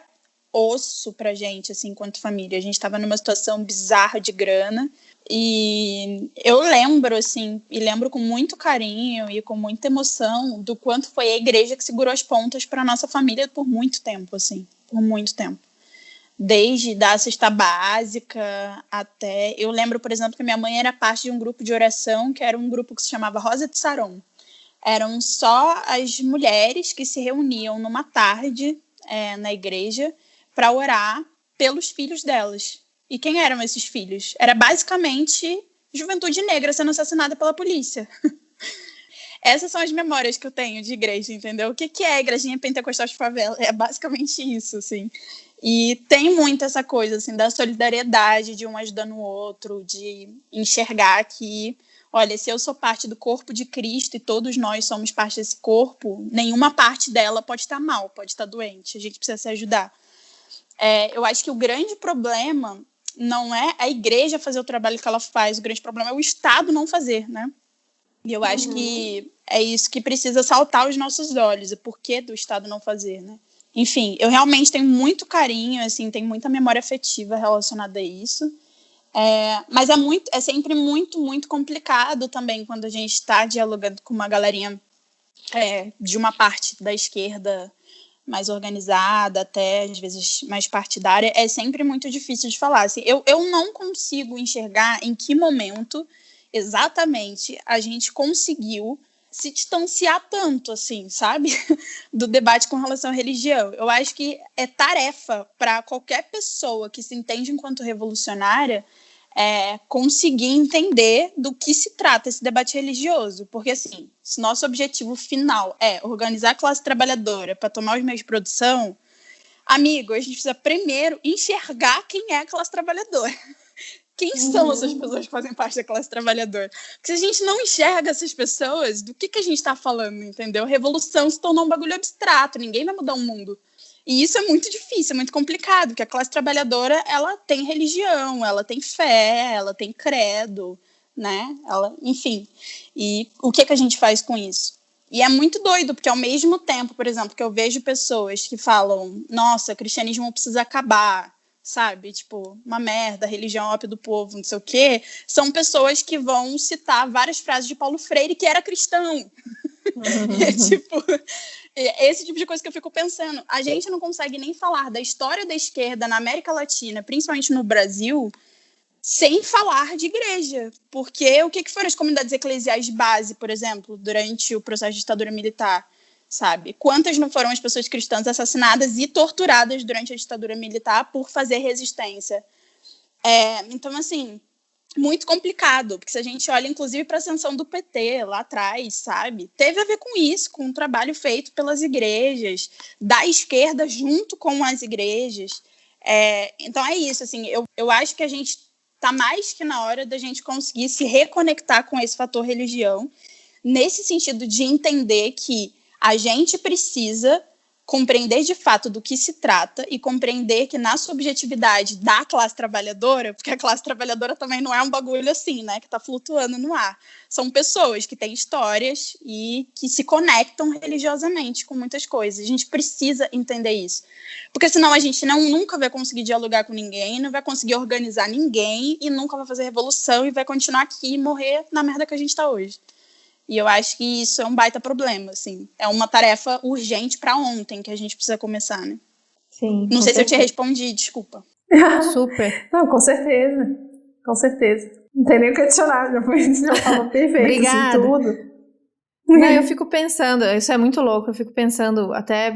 osso pra gente, assim, enquanto família. A gente estava numa situação bizarra de grana. E eu lembro, assim, e lembro com muito carinho e com muita emoção do quanto foi a igreja que segurou as pontas para nossa família por muito tempo, assim, por muito tempo. Desde da cesta básica até... Eu lembro, por exemplo, que minha mãe era parte de um grupo de oração, que era um grupo que se chamava Rosa de Saron. Eram só as mulheres que se reuniam numa tarde na igreja para orar pelos filhos delas. E quem eram esses filhos? Era basicamente juventude negra sendo assassinada pela polícia. Essas são as memórias que eu tenho de igreja, entendeu? O que é a igrejinha pentecostal de favela? É basicamente isso, assim. E tem muito essa coisa, assim, da solidariedade, de um ajudando o outro, de enxergar que, olha, se eu sou parte do corpo de Cristo e todos nós somos parte desse corpo, nenhuma parte dela pode estar mal, pode estar doente. A gente precisa se ajudar. Eu acho que o grande problema não é a igreja fazer o trabalho que ela faz, o grande problema é o Estado não fazer, né? E eu acho que é isso que precisa saltar aos nossos olhos, o porquê do Estado não fazer, né? Enfim, eu realmente tenho muito carinho, assim, tenho muita memória afetiva relacionada a isso, mas é sempre muito, muito complicado também quando a gente está dialogando com uma galerinha de uma parte da esquerda mais organizada, até às vezes mais partidária, é sempre muito difícil de falar. Assim, eu não consigo enxergar em que momento exatamente a gente conseguiu se distanciar tanto, assim, sabe? Do debate com relação à religião. Eu acho que é tarefa para qualquer pessoa que se entende enquanto revolucionária conseguir entender do que se trata esse debate religioso. Porque, assim, se nosso objetivo final é organizar a classe trabalhadora para tomar os meios de produção, amigo, a gente precisa primeiro enxergar quem é a classe trabalhadora. Quem são essas pessoas que fazem parte da classe trabalhadora? Porque se a gente não enxerga essas pessoas, do que a gente está falando, entendeu? Revolução se tornou um bagulho abstrato, ninguém vai mudar o mundo. E isso é muito difícil, é muito complicado, porque a classe trabalhadora, ela tem religião, ela tem fé, ela tem credo, né? Enfim, e o que a gente faz com isso? E é muito doido, porque ao mesmo tempo, por exemplo, que eu vejo pessoas que falam, nossa, o cristianismo precisa acabar, sabe? Tipo, uma merda, religião, ópio do povo, não sei o quê, são pessoas que vão citar várias frases de Paulo Freire, que era cristão. Tipo, esse tipo de coisa que eu fico pensando. A gente não consegue nem falar da história da esquerda na América Latina, principalmente no Brasil, sem falar de igreja. Porque o que foram as comunidades eclesiais de base, por exemplo, durante o processo de ditadura militar? Sabe? Quantas não foram as pessoas cristãs assassinadas e torturadas durante a ditadura militar por fazer resistência? Então, assim, muito complicado, porque se a gente olha, inclusive, para a ascensão do PT lá atrás, sabe? Teve a ver com isso, com um trabalho feito pelas igrejas, da esquerda junto com as igrejas. Então, é isso, assim, eu acho que a gente está mais que na hora da gente conseguir se reconectar com esse fator religião, nesse sentido de entender que a gente precisa compreender de fato do que se trata e compreender que na subjetividade da classe trabalhadora, porque a classe trabalhadora também não é um bagulho assim, né, que está flutuando no ar. São pessoas que têm histórias e que se conectam religiosamente com muitas coisas. A gente precisa entender isso. Porque senão a gente nunca vai conseguir dialogar com ninguém, não vai conseguir organizar ninguém e nunca vai fazer revolução e vai continuar aqui e morrer na merda que a gente está hoje. E eu acho que isso é um baita problema, assim. É uma tarefa urgente para ontem que a gente precisa começar, né?
Sim.
Não sei se eu te respondi, desculpa.
Super.
Não, com certeza. Com certeza. Não tem nem o que adicionar, já falou perfeito.
Obrigada.
Assim, tudo.
Não, eu fico pensando, isso é muito louco, eu fico pensando até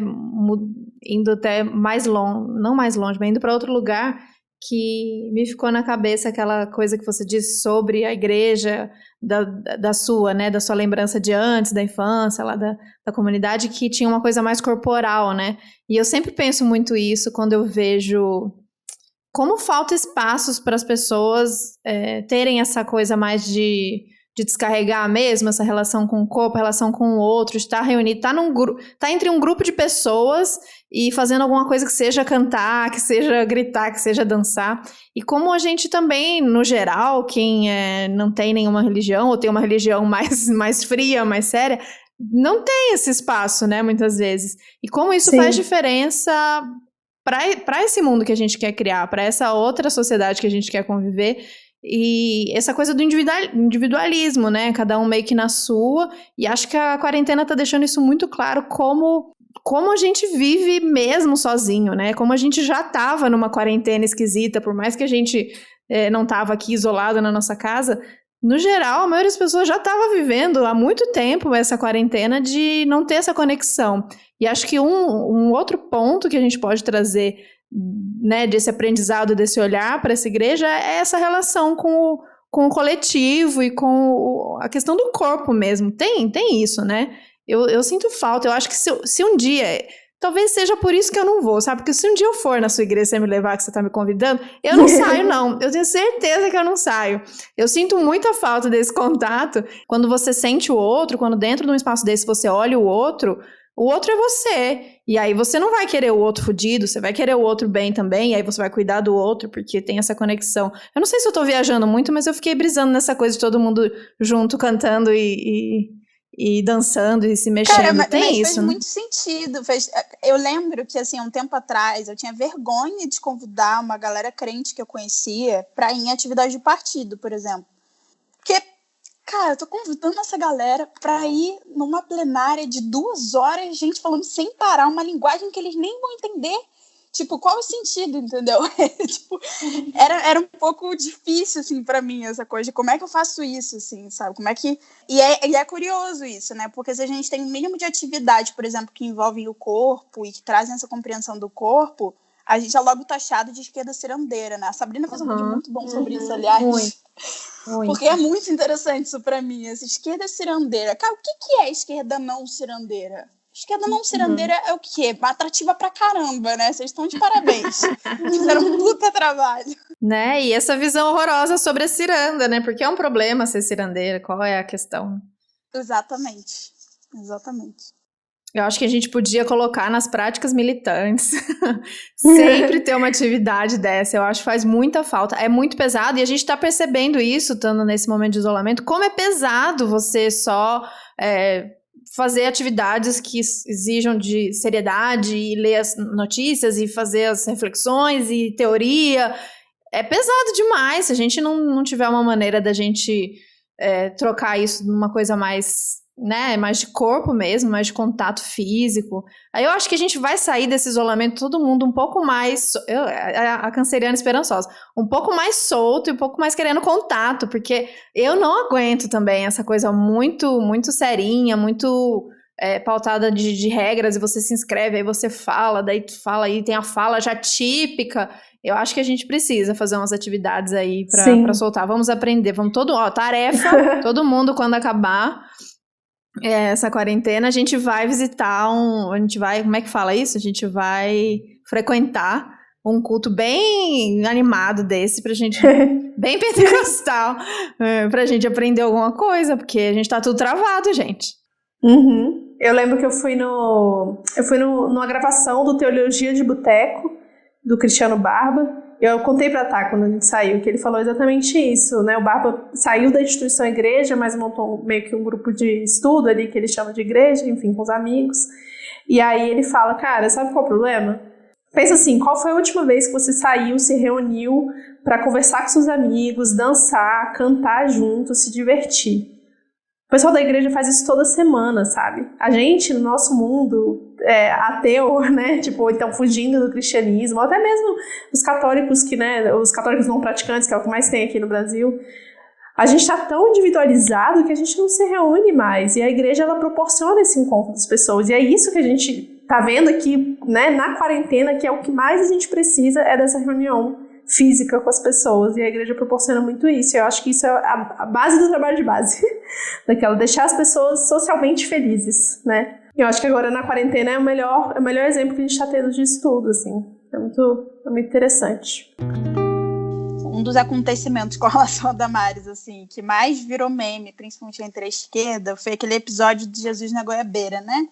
indo até mais longe, não mais longe, mas indo para outro lugar, que me ficou na cabeça aquela coisa que você disse sobre a igreja da sua, né, da sua lembrança de antes, da infância, lá da comunidade, que tinha uma coisa mais corporal, né, e eu sempre penso muito isso quando eu vejo como falta espaços para as pessoas terem essa coisa mais de descarregar mesmo, essa relação com o corpo, a relação com o outro, estar reunido, tá entre um grupo de pessoas e fazendo alguma coisa que seja cantar, que seja gritar, que seja dançar. E como a gente também, no geral, quem não tem nenhuma religião, ou tem uma religião mais fria, mais séria, não tem esse espaço, né, muitas vezes. E como isso faz diferença para esse mundo que a gente quer criar, para essa outra sociedade que a gente quer conviver. E essa coisa do individualismo, né? Cada um meio que na sua. E acho que a quarentena tá deixando isso muito claro, como a gente vive mesmo sozinho, né? Como a gente já tava numa quarentena esquisita, por mais que a gente não tava aqui isolado na nossa casa. No geral, a maioria das pessoas já estava vivendo há muito tempo essa quarentena de não ter essa conexão. E acho que um outro ponto que a gente pode trazer, né, desse aprendizado, desse olhar para essa igreja é essa relação com o coletivo e com a questão do corpo mesmo. Tem isso, né? Eu sinto falta. Eu acho que se um dia... Talvez seja por isso que eu não vou, sabe? Porque se um dia eu for na sua igreja e você me levar, que você tá me convidando, eu não saio, não. Eu tenho certeza que eu não saio. Eu sinto muita falta desse contato. Quando você sente o outro, quando dentro de um espaço desse você olha o outro é você. E aí você não vai querer o outro fudido, você vai querer o outro bem também, e aí você vai cuidar do outro, porque tem essa conexão. Eu não sei se eu tô viajando muito, mas eu fiquei brisando nessa coisa de todo mundo junto, cantando e dançando e se mexendo.
Cara,
tem
mas
isso,
fez
né?
muito sentido. Eu lembro que, assim, um tempo atrás, eu tinha vergonha de convidar uma galera crente que eu conhecia pra ir em atividade de partido, por exemplo. Porque, cara, eu tô convidando essa galera pra ir numa plenária de 2 horas, gente falando sem parar, uma linguagem que eles nem vão entender. Tipo, qual o sentido, entendeu? Tipo, era um pouco difícil, assim, pra mim, essa coisa de como é que eu faço isso, assim, sabe? Como é que... E é curioso isso, né? Porque se a gente tem um mínimo de atividade, por exemplo, que envolvem o corpo e que trazem essa compreensão do corpo, a gente é logo taxado de esquerda cirandeira, né? A Sabrina fez um vídeo muito bom sobre isso, aliás.
Muito.
Porque é muito interessante isso pra mim, essa esquerda cirandeira. Cara, o que é esquerda não cirandeira? Esquerda não cirandeira é o quê? Atrativa pra caramba, né? Vocês estão de parabéns. Fizeram um puta trabalho.
Né? E essa visão horrorosa sobre a ciranda, né? Porque é um problema ser cirandeira. Qual é a questão?
Exatamente.
Eu acho que a gente podia colocar nas práticas militantes. Sempre ter uma atividade dessa. Eu acho que faz muita falta. É muito pesado e a gente tá percebendo isso, estando nesse momento de isolamento. Como é pesado você só... fazer atividades que exijam de seriedade e ler as notícias e fazer as reflexões e teoria. É pesado demais se a gente não tiver uma maneira da gente trocar isso numa coisa mais, né, mais de corpo mesmo, mais de contato físico. Aí eu acho que a gente vai sair desse isolamento, todo mundo um pouco mais, a canceriana esperançosa, um pouco mais solto e um pouco mais querendo contato, porque eu não aguento também essa coisa muito, muito serinha, muito pautada de regras, e você se inscreve, aí você fala, daí tu fala, aí tem a fala já típica. Eu acho que a gente precisa fazer umas atividades aí pra soltar. Vamos aprender, vamos tarefa, todo mundo quando acabar essa quarentena, a gente vai visitar a gente vai, como é que fala isso? A gente vai frequentar um culto bem animado desse pra gente, bem pentecostal, pra gente aprender alguma coisa, porque a gente tá tudo travado, gente.
Uhum. Eu lembro que eu fui numa gravação do Teologia de Boteco, do Cristiano Barba. Eu contei pra Tá quando a gente saiu, que ele falou exatamente isso, né? O Barba saiu da instituição igreja, mas montou meio que um grupo de estudo ali, que ele chama de igreja, enfim, com os amigos. E aí ele fala, cara, sabe qual é o problema? Pensa assim, qual foi a última vez que você saiu, se reuniu pra conversar com seus amigos, dançar, cantar junto, se divertir? O pessoal da igreja faz isso toda semana, sabe? A gente, no nosso mundo ateu, né? Tipo, então fugindo do cristianismo, ou até mesmo os católicos os católicos não praticantes, que é o que mais tem aqui no Brasil, a gente tá tão individualizado que a gente não se reúne mais. E a igreja, ela proporciona esse encontro das pessoas. E é isso que a gente tá vendo aqui, né, na quarentena, que é o que mais a gente precisa, é dessa reunião física com as pessoas, e a igreja proporciona muito isso. Eu acho que isso é a base do trabalho de base, daquela deixar as pessoas socialmente felizes, né? Eu acho que agora na quarentena é o melhor exemplo que a gente está tendo disso tudo, assim. É muito interessante.
Um dos acontecimentos com relação a Damares, assim, que mais virou meme, principalmente entre a esquerda, foi aquele episódio de Jesus na Goiabeira, né?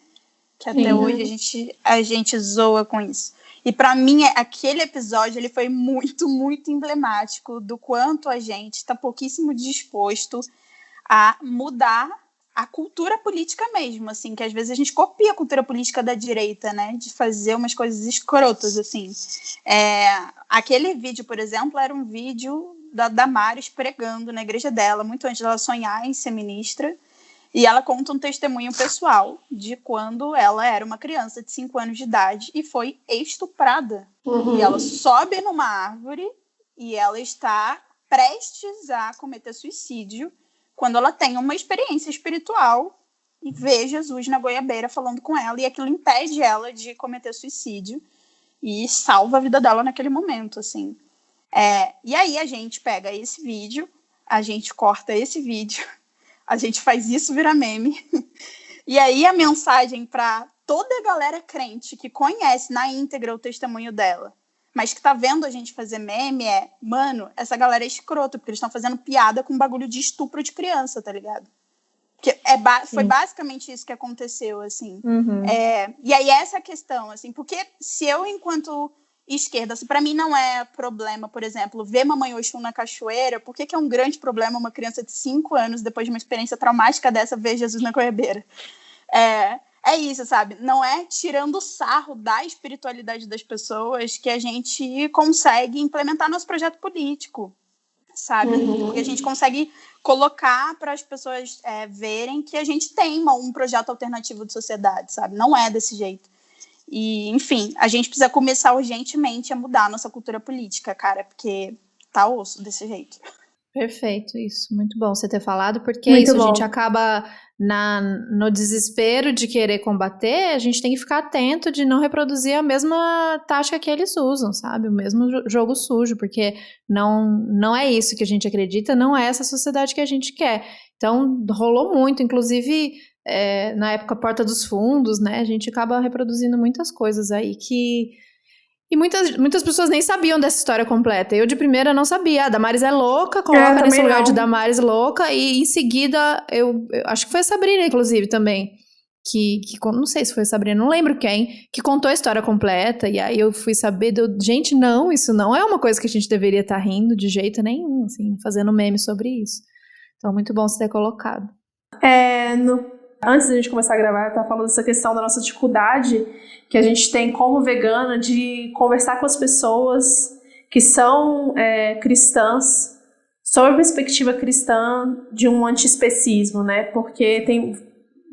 Que até hoje a gente zoa com isso. E para mim, aquele episódio ele foi muito, muito emblemático do quanto a gente está pouquíssimo disposto a mudar a cultura política mesmo, assim, que às vezes a gente copia a cultura política da direita, né, de fazer umas coisas escrotas, assim. Aquele vídeo, por exemplo, era um vídeo da Damares pregando na igreja dela, muito antes dela sonhar em ser ministra. E ela conta um testemunho pessoal de quando ela era uma criança de 5 anos de idade e foi estuprada. E ela sobe numa árvore e ela está prestes a cometer suicídio quando ela tem uma experiência espiritual e vê Jesus na goiabeira falando com ela, e aquilo impede ela de cometer suicídio e salva a vida dela naquele momento, assim. E aí a gente pega esse vídeo, a gente corta esse vídeo, a gente faz isso virar meme. E aí a mensagem para toda a galera crente que conhece na íntegra o testemunho dela, mas que tá vendo a gente fazer meme mano, essa galera é escrota, porque eles estão fazendo piada com bagulho de estupro de criança, tá ligado? Porque foi basicamente isso que aconteceu, assim. E aí essa questão, assim, porque se eu, enquanto esquerda, assim, para mim não é problema, por exemplo, ver Mamãe Oxum na cachoeira, por que é um grande problema uma criança de 5 anos, depois de uma experiência traumática dessa, ver Jesus na goiabeira? É isso, sabe? Não é tirando sarro da espiritualidade das pessoas que a gente consegue implementar nosso projeto político, sabe? Porque a gente consegue colocar para as pessoas verem que a gente tem um projeto alternativo de sociedade, sabe? Não é desse jeito. E, enfim, a gente precisa começar urgentemente a mudar a nossa cultura política, cara, porque tá osso desse jeito.
Perfeito, isso. Muito bom você ter falado, porque
muito
isso,
bom.
A gente acaba no desespero de querer combater, a gente tem que ficar atento de não reproduzir a mesma tática que eles usam, sabe? O mesmo jogo sujo, porque não é isso que a gente acredita, não é essa sociedade que a gente quer. Então, rolou muito, inclusive na época Porta dos Fundos, né? A gente acaba reproduzindo muitas coisas aí E muitas pessoas nem sabiam dessa história completa. Eu, de primeira, não sabia. A Damares é louca, coloca nesse lugar de Damares louca. E, em seguida, eu acho que foi a Sabrina, inclusive, também. Não sei se foi a Sabrina, não lembro quem, que contou a história completa. E aí eu fui saber, gente, não, isso não é uma coisa que a gente deveria estar rindo de jeito nenhum, assim, fazendo meme sobre isso. Então, muito bom você ter colocado.
Antes da gente começar a gravar, eu estava falando dessa questão da nossa dificuldade que a gente tem como vegana de conversar com as pessoas que são cristãs sobre a perspectiva cristã de um antiespecismo, né? Porque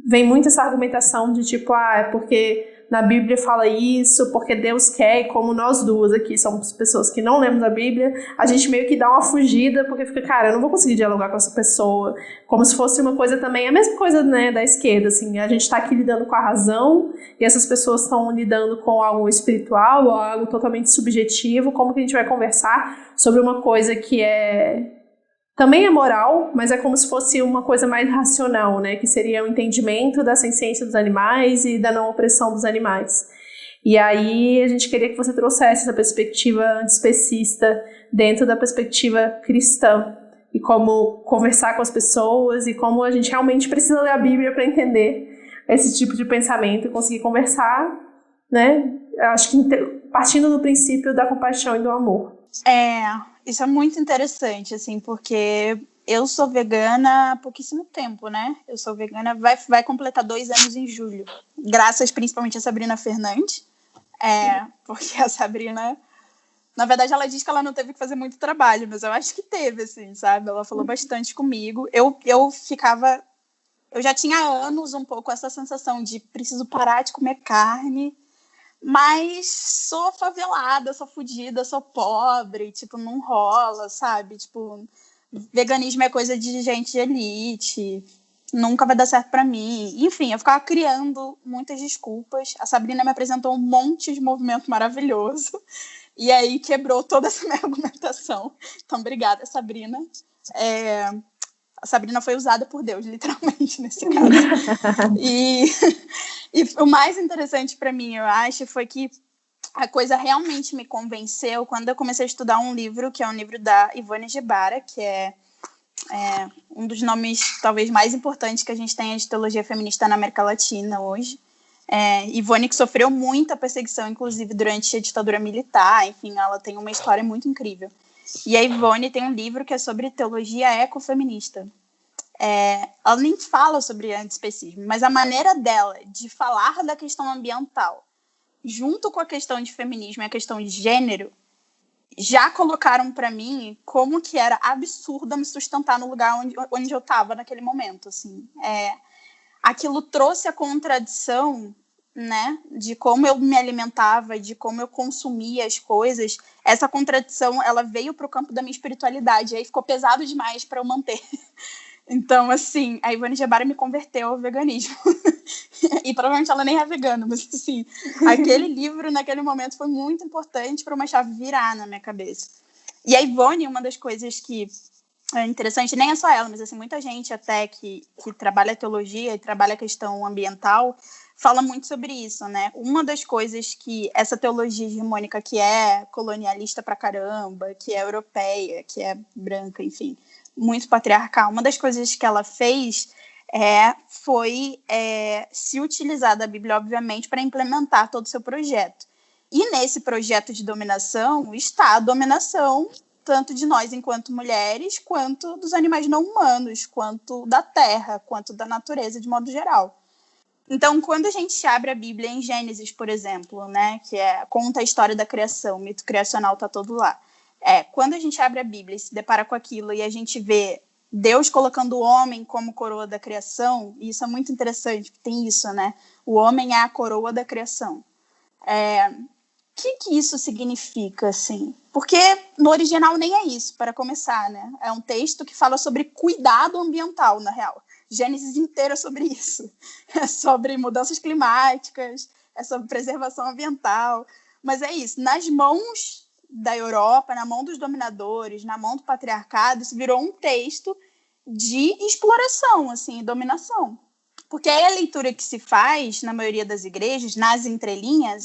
vem muito essa argumentação de tipo, é porque na Bíblia fala isso, porque Deus quer, e como nós duas aqui somos pessoas que não lemos a Bíblia, a gente meio que dá uma fugida, porque fica, cara, eu não vou conseguir dialogar com essa pessoa, como se fosse uma coisa também, a mesma coisa, né, da esquerda, assim, a gente tá aqui lidando com a razão, e essas pessoas estão lidando com algo espiritual, ou algo totalmente subjetivo, como que a gente vai conversar sobre uma coisa que também é moral, mas é como se fosse uma coisa mais racional, né? Que seria o entendimento da ciência dos animais e da não opressão dos animais. E aí a gente queria que você trouxesse essa perspectiva antiespecista dentro da perspectiva cristã. E como conversar com as pessoas e como a gente realmente precisa ler a Bíblia para entender esse tipo de pensamento e conseguir conversar, né? Acho que partindo do princípio da compaixão e do amor.
Isso é muito interessante, assim, porque eu sou vegana há pouquíssimo tempo, né? Eu sou vegana, vai completar 2 anos em julho. Graças principalmente a Sabrina Fernandes, porque a Sabrina, na verdade, ela diz que ela não teve que fazer muito trabalho, mas eu acho que teve, assim, sabe? Ela falou bastante comigo. Eu já tinha há anos um pouco essa sensação de preciso parar de comer carne, mas sou favelada, sou fodida, sou pobre, tipo, não rola, sabe? Tipo, veganismo é coisa de gente de elite, nunca vai dar certo pra mim. Enfim, eu ficava criando muitas desculpas. A Sabrina me apresentou um monte de movimento maravilhoso, e aí quebrou toda essa minha argumentação. Então, obrigada, Sabrina. A Sabrina foi usada por Deus, literalmente, nesse caso. E o mais interessante para mim, eu acho, foi que a coisa realmente me convenceu quando eu comecei a estudar um livro, que é um livro da Ivone Gebara, que é um dos nomes talvez mais importantes que a gente tem de teologia feminista na América Latina hoje. Ivone, que sofreu muita perseguição, inclusive durante a ditadura militar, enfim, ela tem uma história muito incrível. E a Ivone tem um livro que é sobre teologia ecofeminista. Ela nem fala sobre antiespecismo, mas a maneira dela de falar da questão ambiental, junto com a questão de feminismo e a questão de gênero, já colocaram para mim como que era absurdo me sustentar no lugar onde eu estava naquele momento. Assim. Aquilo trouxe a contradição, né, de como eu me alimentava, de como eu consumia as coisas. Essa contradição, ela veio para o campo da minha espiritualidade, e aí ficou pesado demais para eu manter. Então, assim, a Ivone Gebara me converteu ao veganismo. E provavelmente ela nem é vegana, mas, assim, aquele livro, naquele momento, foi muito importante para uma chave virar na minha cabeça. E a Ivone, uma das coisas que é interessante, nem é só ela, mas, assim, muita gente até que trabalha teologia e trabalha a questão ambiental, fala muito sobre isso, né? Uma das coisas que essa teologia hegemônica, que é colonialista pra caramba, que é europeia, que é branca, enfim, muito patriarcal, uma das coisas que ela fez foi se utilizar da Bíblia, obviamente, para implementar todo o seu projeto. E nesse projeto de dominação está a dominação tanto de nós enquanto mulheres, quanto dos animais não humanos, quanto da terra, quanto da natureza de modo geral. Então, quando a gente abre a Bíblia em Gênesis, por exemplo, né, que conta a história da criação, o mito criacional está todo lá. Quando a gente abre a Bíblia e se depara com aquilo e a gente vê Deus colocando o homem como coroa da criação, e isso é muito interessante, porque tem isso, né? O homem é a coroa da criação. O que isso significa, assim? Porque no original nem é isso, para começar, né? É um texto que fala sobre cuidado ambiental, na real. Gênesis inteira é sobre isso. É sobre mudanças climáticas, é sobre preservação ambiental. Mas é isso, nas mãos da Europa, na mão dos dominadores, na mão do patriarcado, isso virou um texto de exploração, assim, dominação. Porque aí a leitura que se faz, na maioria das igrejas, nas entrelinhas,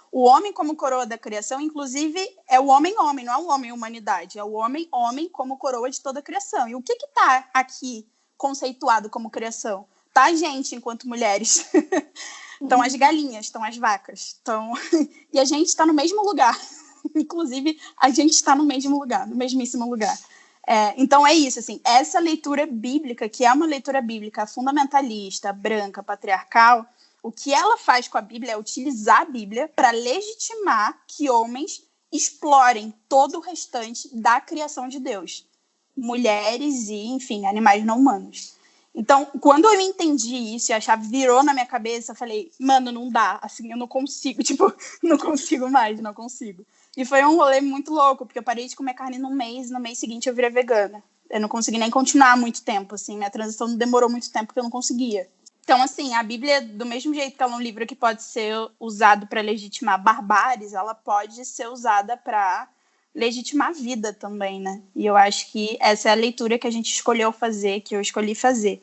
o homem como coroa da criação, inclusive, é o homem-homem, não é o homem-humanidade, é o homem-homem como coroa de toda a criação. E o que está aqui conceituado como criação? Está a gente, enquanto mulheres. Estão as galinhas, estão as vacas. E a gente está no mesmo lugar. Inclusive, a gente está no mesmo lugar, no mesmíssimo lugar. Então é isso, assim, essa leitura bíblica, que é uma leitura bíblica fundamentalista, branca, patriarcal, o que ela faz com a Bíblia é utilizar a Bíblia para legitimar que homens explorem todo o restante da criação de Deus. Mulheres e, enfim, animais não humanos. Então, quando eu entendi isso e a chave virou na minha cabeça, eu falei, mano, não dá, assim, eu não consigo, não consigo mais, não consigo. E foi um rolê muito louco, porque eu parei de comer carne no mês seguinte eu virei vegana. Eu não consegui nem continuar muito tempo, assim, minha transição demorou muito tempo porque eu não conseguia. Então, assim, a Bíblia, do mesmo jeito que ela é um livro que pode ser usado para legitimar barbáries, ela pode ser usada para legitimar a vida também, né? E eu acho que essa é a leitura que a gente escolheu fazer, que eu escolhi fazer.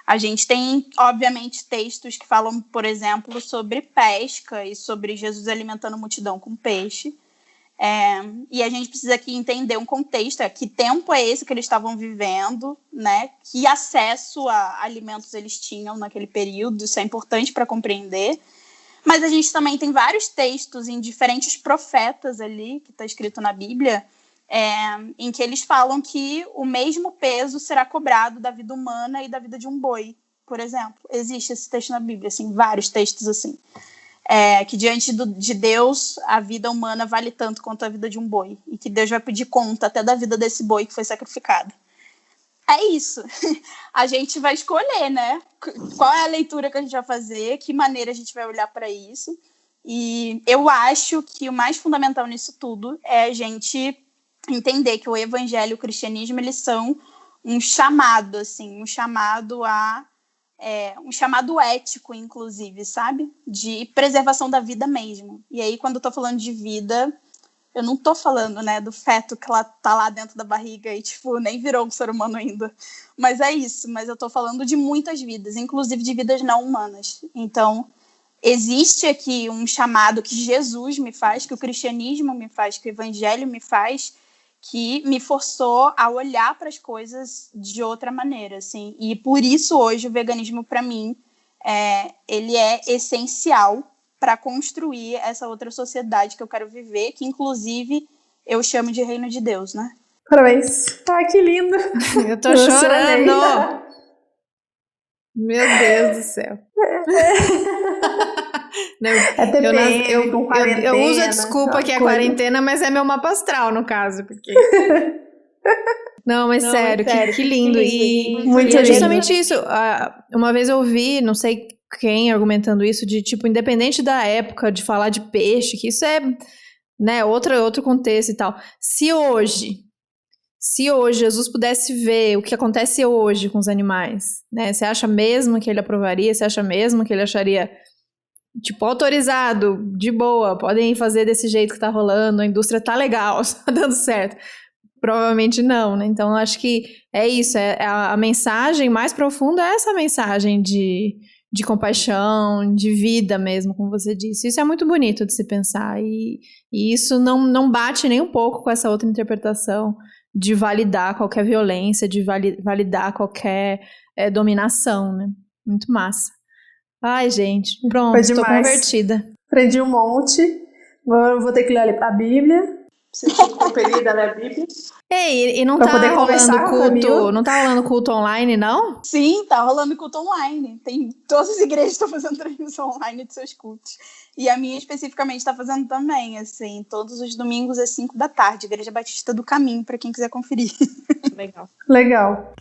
A gente tem, obviamente, textos que falam, por exemplo, sobre pesca e sobre Jesus alimentando multidão com peixe. E a gente precisa aqui entender um contexto, que tempo é esse que eles estavam vivendo, né? Que acesso a alimentos eles tinham naquele período, isso é importante para compreender. Mas a gente também tem vários textos em diferentes profetas ali, que está escrito na Bíblia, em que eles falam que o mesmo peso será cobrado da vida humana e da vida de um boi, por exemplo. Existe esse texto na Bíblia, assim, vários textos assim. Que diante de Deus, a vida humana vale tanto quanto a vida de um boi. E que Deus vai pedir conta até da vida desse boi que foi sacrificado. É isso. A gente vai escolher, né? Qual é a leitura que a gente vai fazer, que maneira a gente vai olhar para isso. E eu acho que o mais fundamental nisso tudo é a gente entender que o evangelho e o cristianismo, eles são um chamado, assim, um chamado um chamado ético, inclusive, sabe? De preservação da vida mesmo. E aí, quando eu tô falando de vida, eu não tô falando, né, do feto que tá lá dentro da barriga e, nem virou um ser humano ainda. Mas é isso, mas eu tô falando de muitas vidas, inclusive de vidas não humanas. Então, existe aqui um chamado que Jesus me faz, que o cristianismo me faz, que o evangelho me faz, que me forçou a olhar para as coisas de outra maneira, assim. E por isso hoje o veganismo para mim ele é essencial para construir essa outra sociedade que eu quero viver, que inclusive eu chamo de reino de Deus, né?
Parabéns. Ai, que lindo.
Eu tô chorando. Meu Deus do céu. Eu uso a desculpa que é quarentena, mas é meu mapa astral, no caso, porque... Não, mas sério, que lindo. E é justamente isso. Uma vez eu ouvi, não sei quem argumentando isso, de independente da época de falar de peixe, que isso é, né, outro contexto e tal. Se hoje Jesus pudesse ver o que acontece hoje com os animais, né? Você acha mesmo que ele aprovaria? Você acha mesmo que ele acharia, autorizado, de boa, podem fazer desse jeito que tá rolando, a indústria tá legal, tá dando certo? Provavelmente não, né? Então, eu acho que é isso, a mensagem mais profunda é essa mensagem de compaixão, de vida mesmo, como você disse. Isso é muito bonito de se pensar, e isso não bate nem um pouco com essa outra interpretação de validar qualquer violência, de validar qualquer dominação, né? Muito massa. Ai, gente, pronto, tô convertida.
Aprendi um monte, agora vou ter que ler a Bíblia. Você tem compelida a ler a Bíblia.
E não tá rolando culto, não tá rolando culto online, não?
Sim, tá rolando culto online. Todas as igrejas estão fazendo transmissão online de seus cultos. E a minha especificamente está fazendo também, assim, todos os domingos às 5 da tarde, Igreja Batista do Caminho, para quem quiser conferir.
Legal.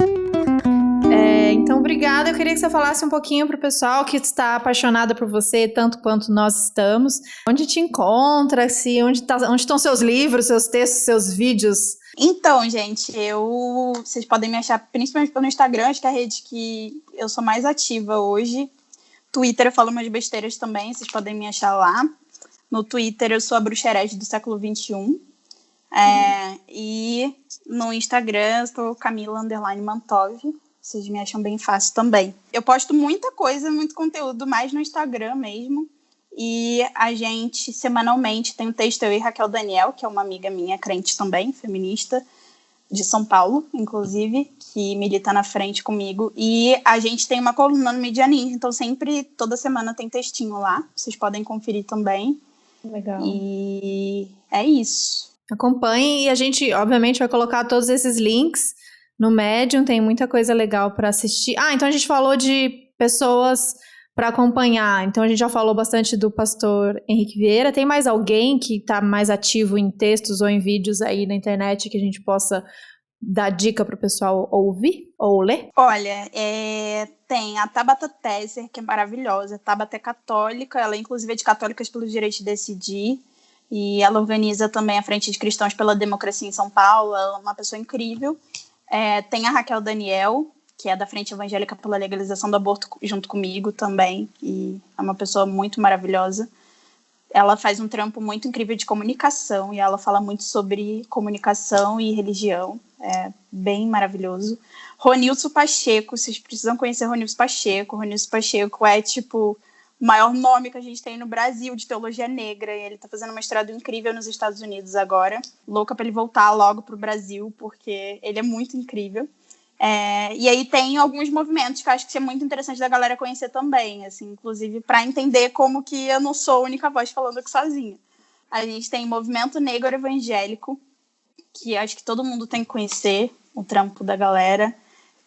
Então, obrigada. Eu queria que você falasse um pouquinho pro pessoal que está apaixonado por você, tanto quanto nós estamos. Onde te encontra? Onde estão seus livros, seus textos, seus vídeos?
Então, gente, vocês podem me achar principalmente pelo Instagram, acho que é a rede que eu sou mais ativa hoje. Twitter eu falo umas besteiras também, vocês podem me achar lá. No Twitter eu sou a bruxa herege do século XXI. E no Instagram eu sou Camila_Mantov. Vocês me acham bem fácil também. Eu posto muita coisa, muito conteúdo, mais no Instagram mesmo. E a gente, semanalmente, tem um texto, eu e Raquel Daniel, que é uma amiga minha, crente também, feminista, de São Paulo, inclusive, que milita na frente comigo. E a gente tem uma coluna no Mídia Ninja, então sempre, toda semana tem textinho lá. Vocês podem conferir também.
Legal.
E é isso.
Acompanhem e a gente, obviamente, vai colocar todos esses links no Medium, tem muita coisa legal para assistir. Então a gente falou de pessoas para acompanhar. Então a gente já falou bastante do pastor Henrique Vieira. Tem mais alguém que está mais ativo em textos ou em vídeos aí na internet que a gente possa dar dica para o pessoal ouvir ou ler?
Olha, tem a Tabata Tesser, que é maravilhosa. A Tabata é católica, ela inclusive é de Católicas pelo Direito de Decidir. E ela organiza também a Frente de Cristãos pela Democracia em São Paulo. Ela é uma pessoa incrível. Tem a Raquel Daniel, que é da Frente Evangélica pela Legalização do Aborto, junto comigo também. E é uma pessoa muito maravilhosa. Ela faz um trampo muito incrível de comunicação. E ela fala muito sobre comunicação e religião. É bem maravilhoso. Ronilson Pacheco, vocês precisam conhecer Ronilson Pacheco. Ronilson Pacheco é tipo o maior nome que a gente tem no Brasil de teologia negra, e ele tá fazendo um mestrado incrível nos Estados Unidos agora, louca pra ele voltar logo pro Brasil, porque ele é muito incrível. E aí tem alguns movimentos que eu acho que é muito interessante da galera conhecer também, assim, inclusive para entender como que eu não sou a única voz falando aqui sozinha. A gente tem o Movimento Negro Evangélico, que acho que todo mundo tem que conhecer, o trampo da galera.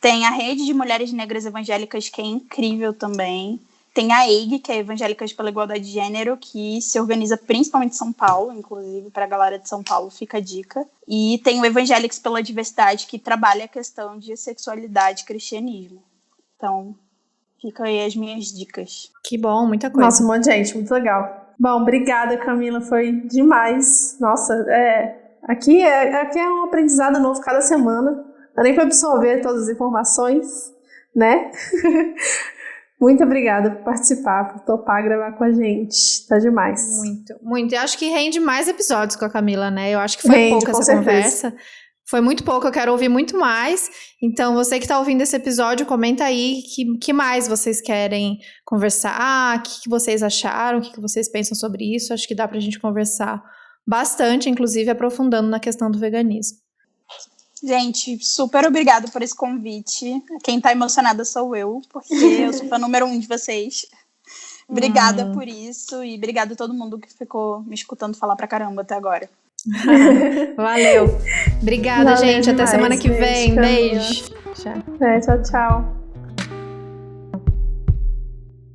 Tem a Rede de Mulheres Negras Evangélicas, que é incrível também. Tem a EIG, que é Evangélicas pela Igualdade de Gênero, que se organiza principalmente em São Paulo, inclusive para a galera de São Paulo fica a dica. E tem o Evangélicos pela Diversidade, que trabalha a questão de sexualidade e cristianismo. Então, fica aí as minhas dicas.
Que bom, muita coisa.
Nossa, um monte de gente, muito legal. Bom, obrigada, Camila, foi demais. Nossa, aqui é um aprendizado novo cada semana. Não dá nem para absorver todas as informações, né? Muito obrigada por participar, por topar gravar com a gente. Tá demais.
Muito, muito. Eu acho que rende mais episódios com a Camila, né? Eu acho que foi pouco essa conversa. Foi muito pouco, eu quero ouvir muito mais. Então, você que tá ouvindo esse episódio, comenta aí que mais vocês querem conversar, o que vocês acharam, o que vocês pensam sobre isso. Acho que dá pra gente conversar bastante, inclusive aprofundando na questão do veganismo.
Gente, super obrigada por esse convite. Quem tá emocionada sou eu, porque eu sou fã número 1 de vocês. Obrigada por isso e obrigada a todo mundo que ficou me escutando falar pra caramba até agora.
Valeu. Obrigada, gente.
Demais.
Até semana que vem. Beijo.
Tchau, tchau.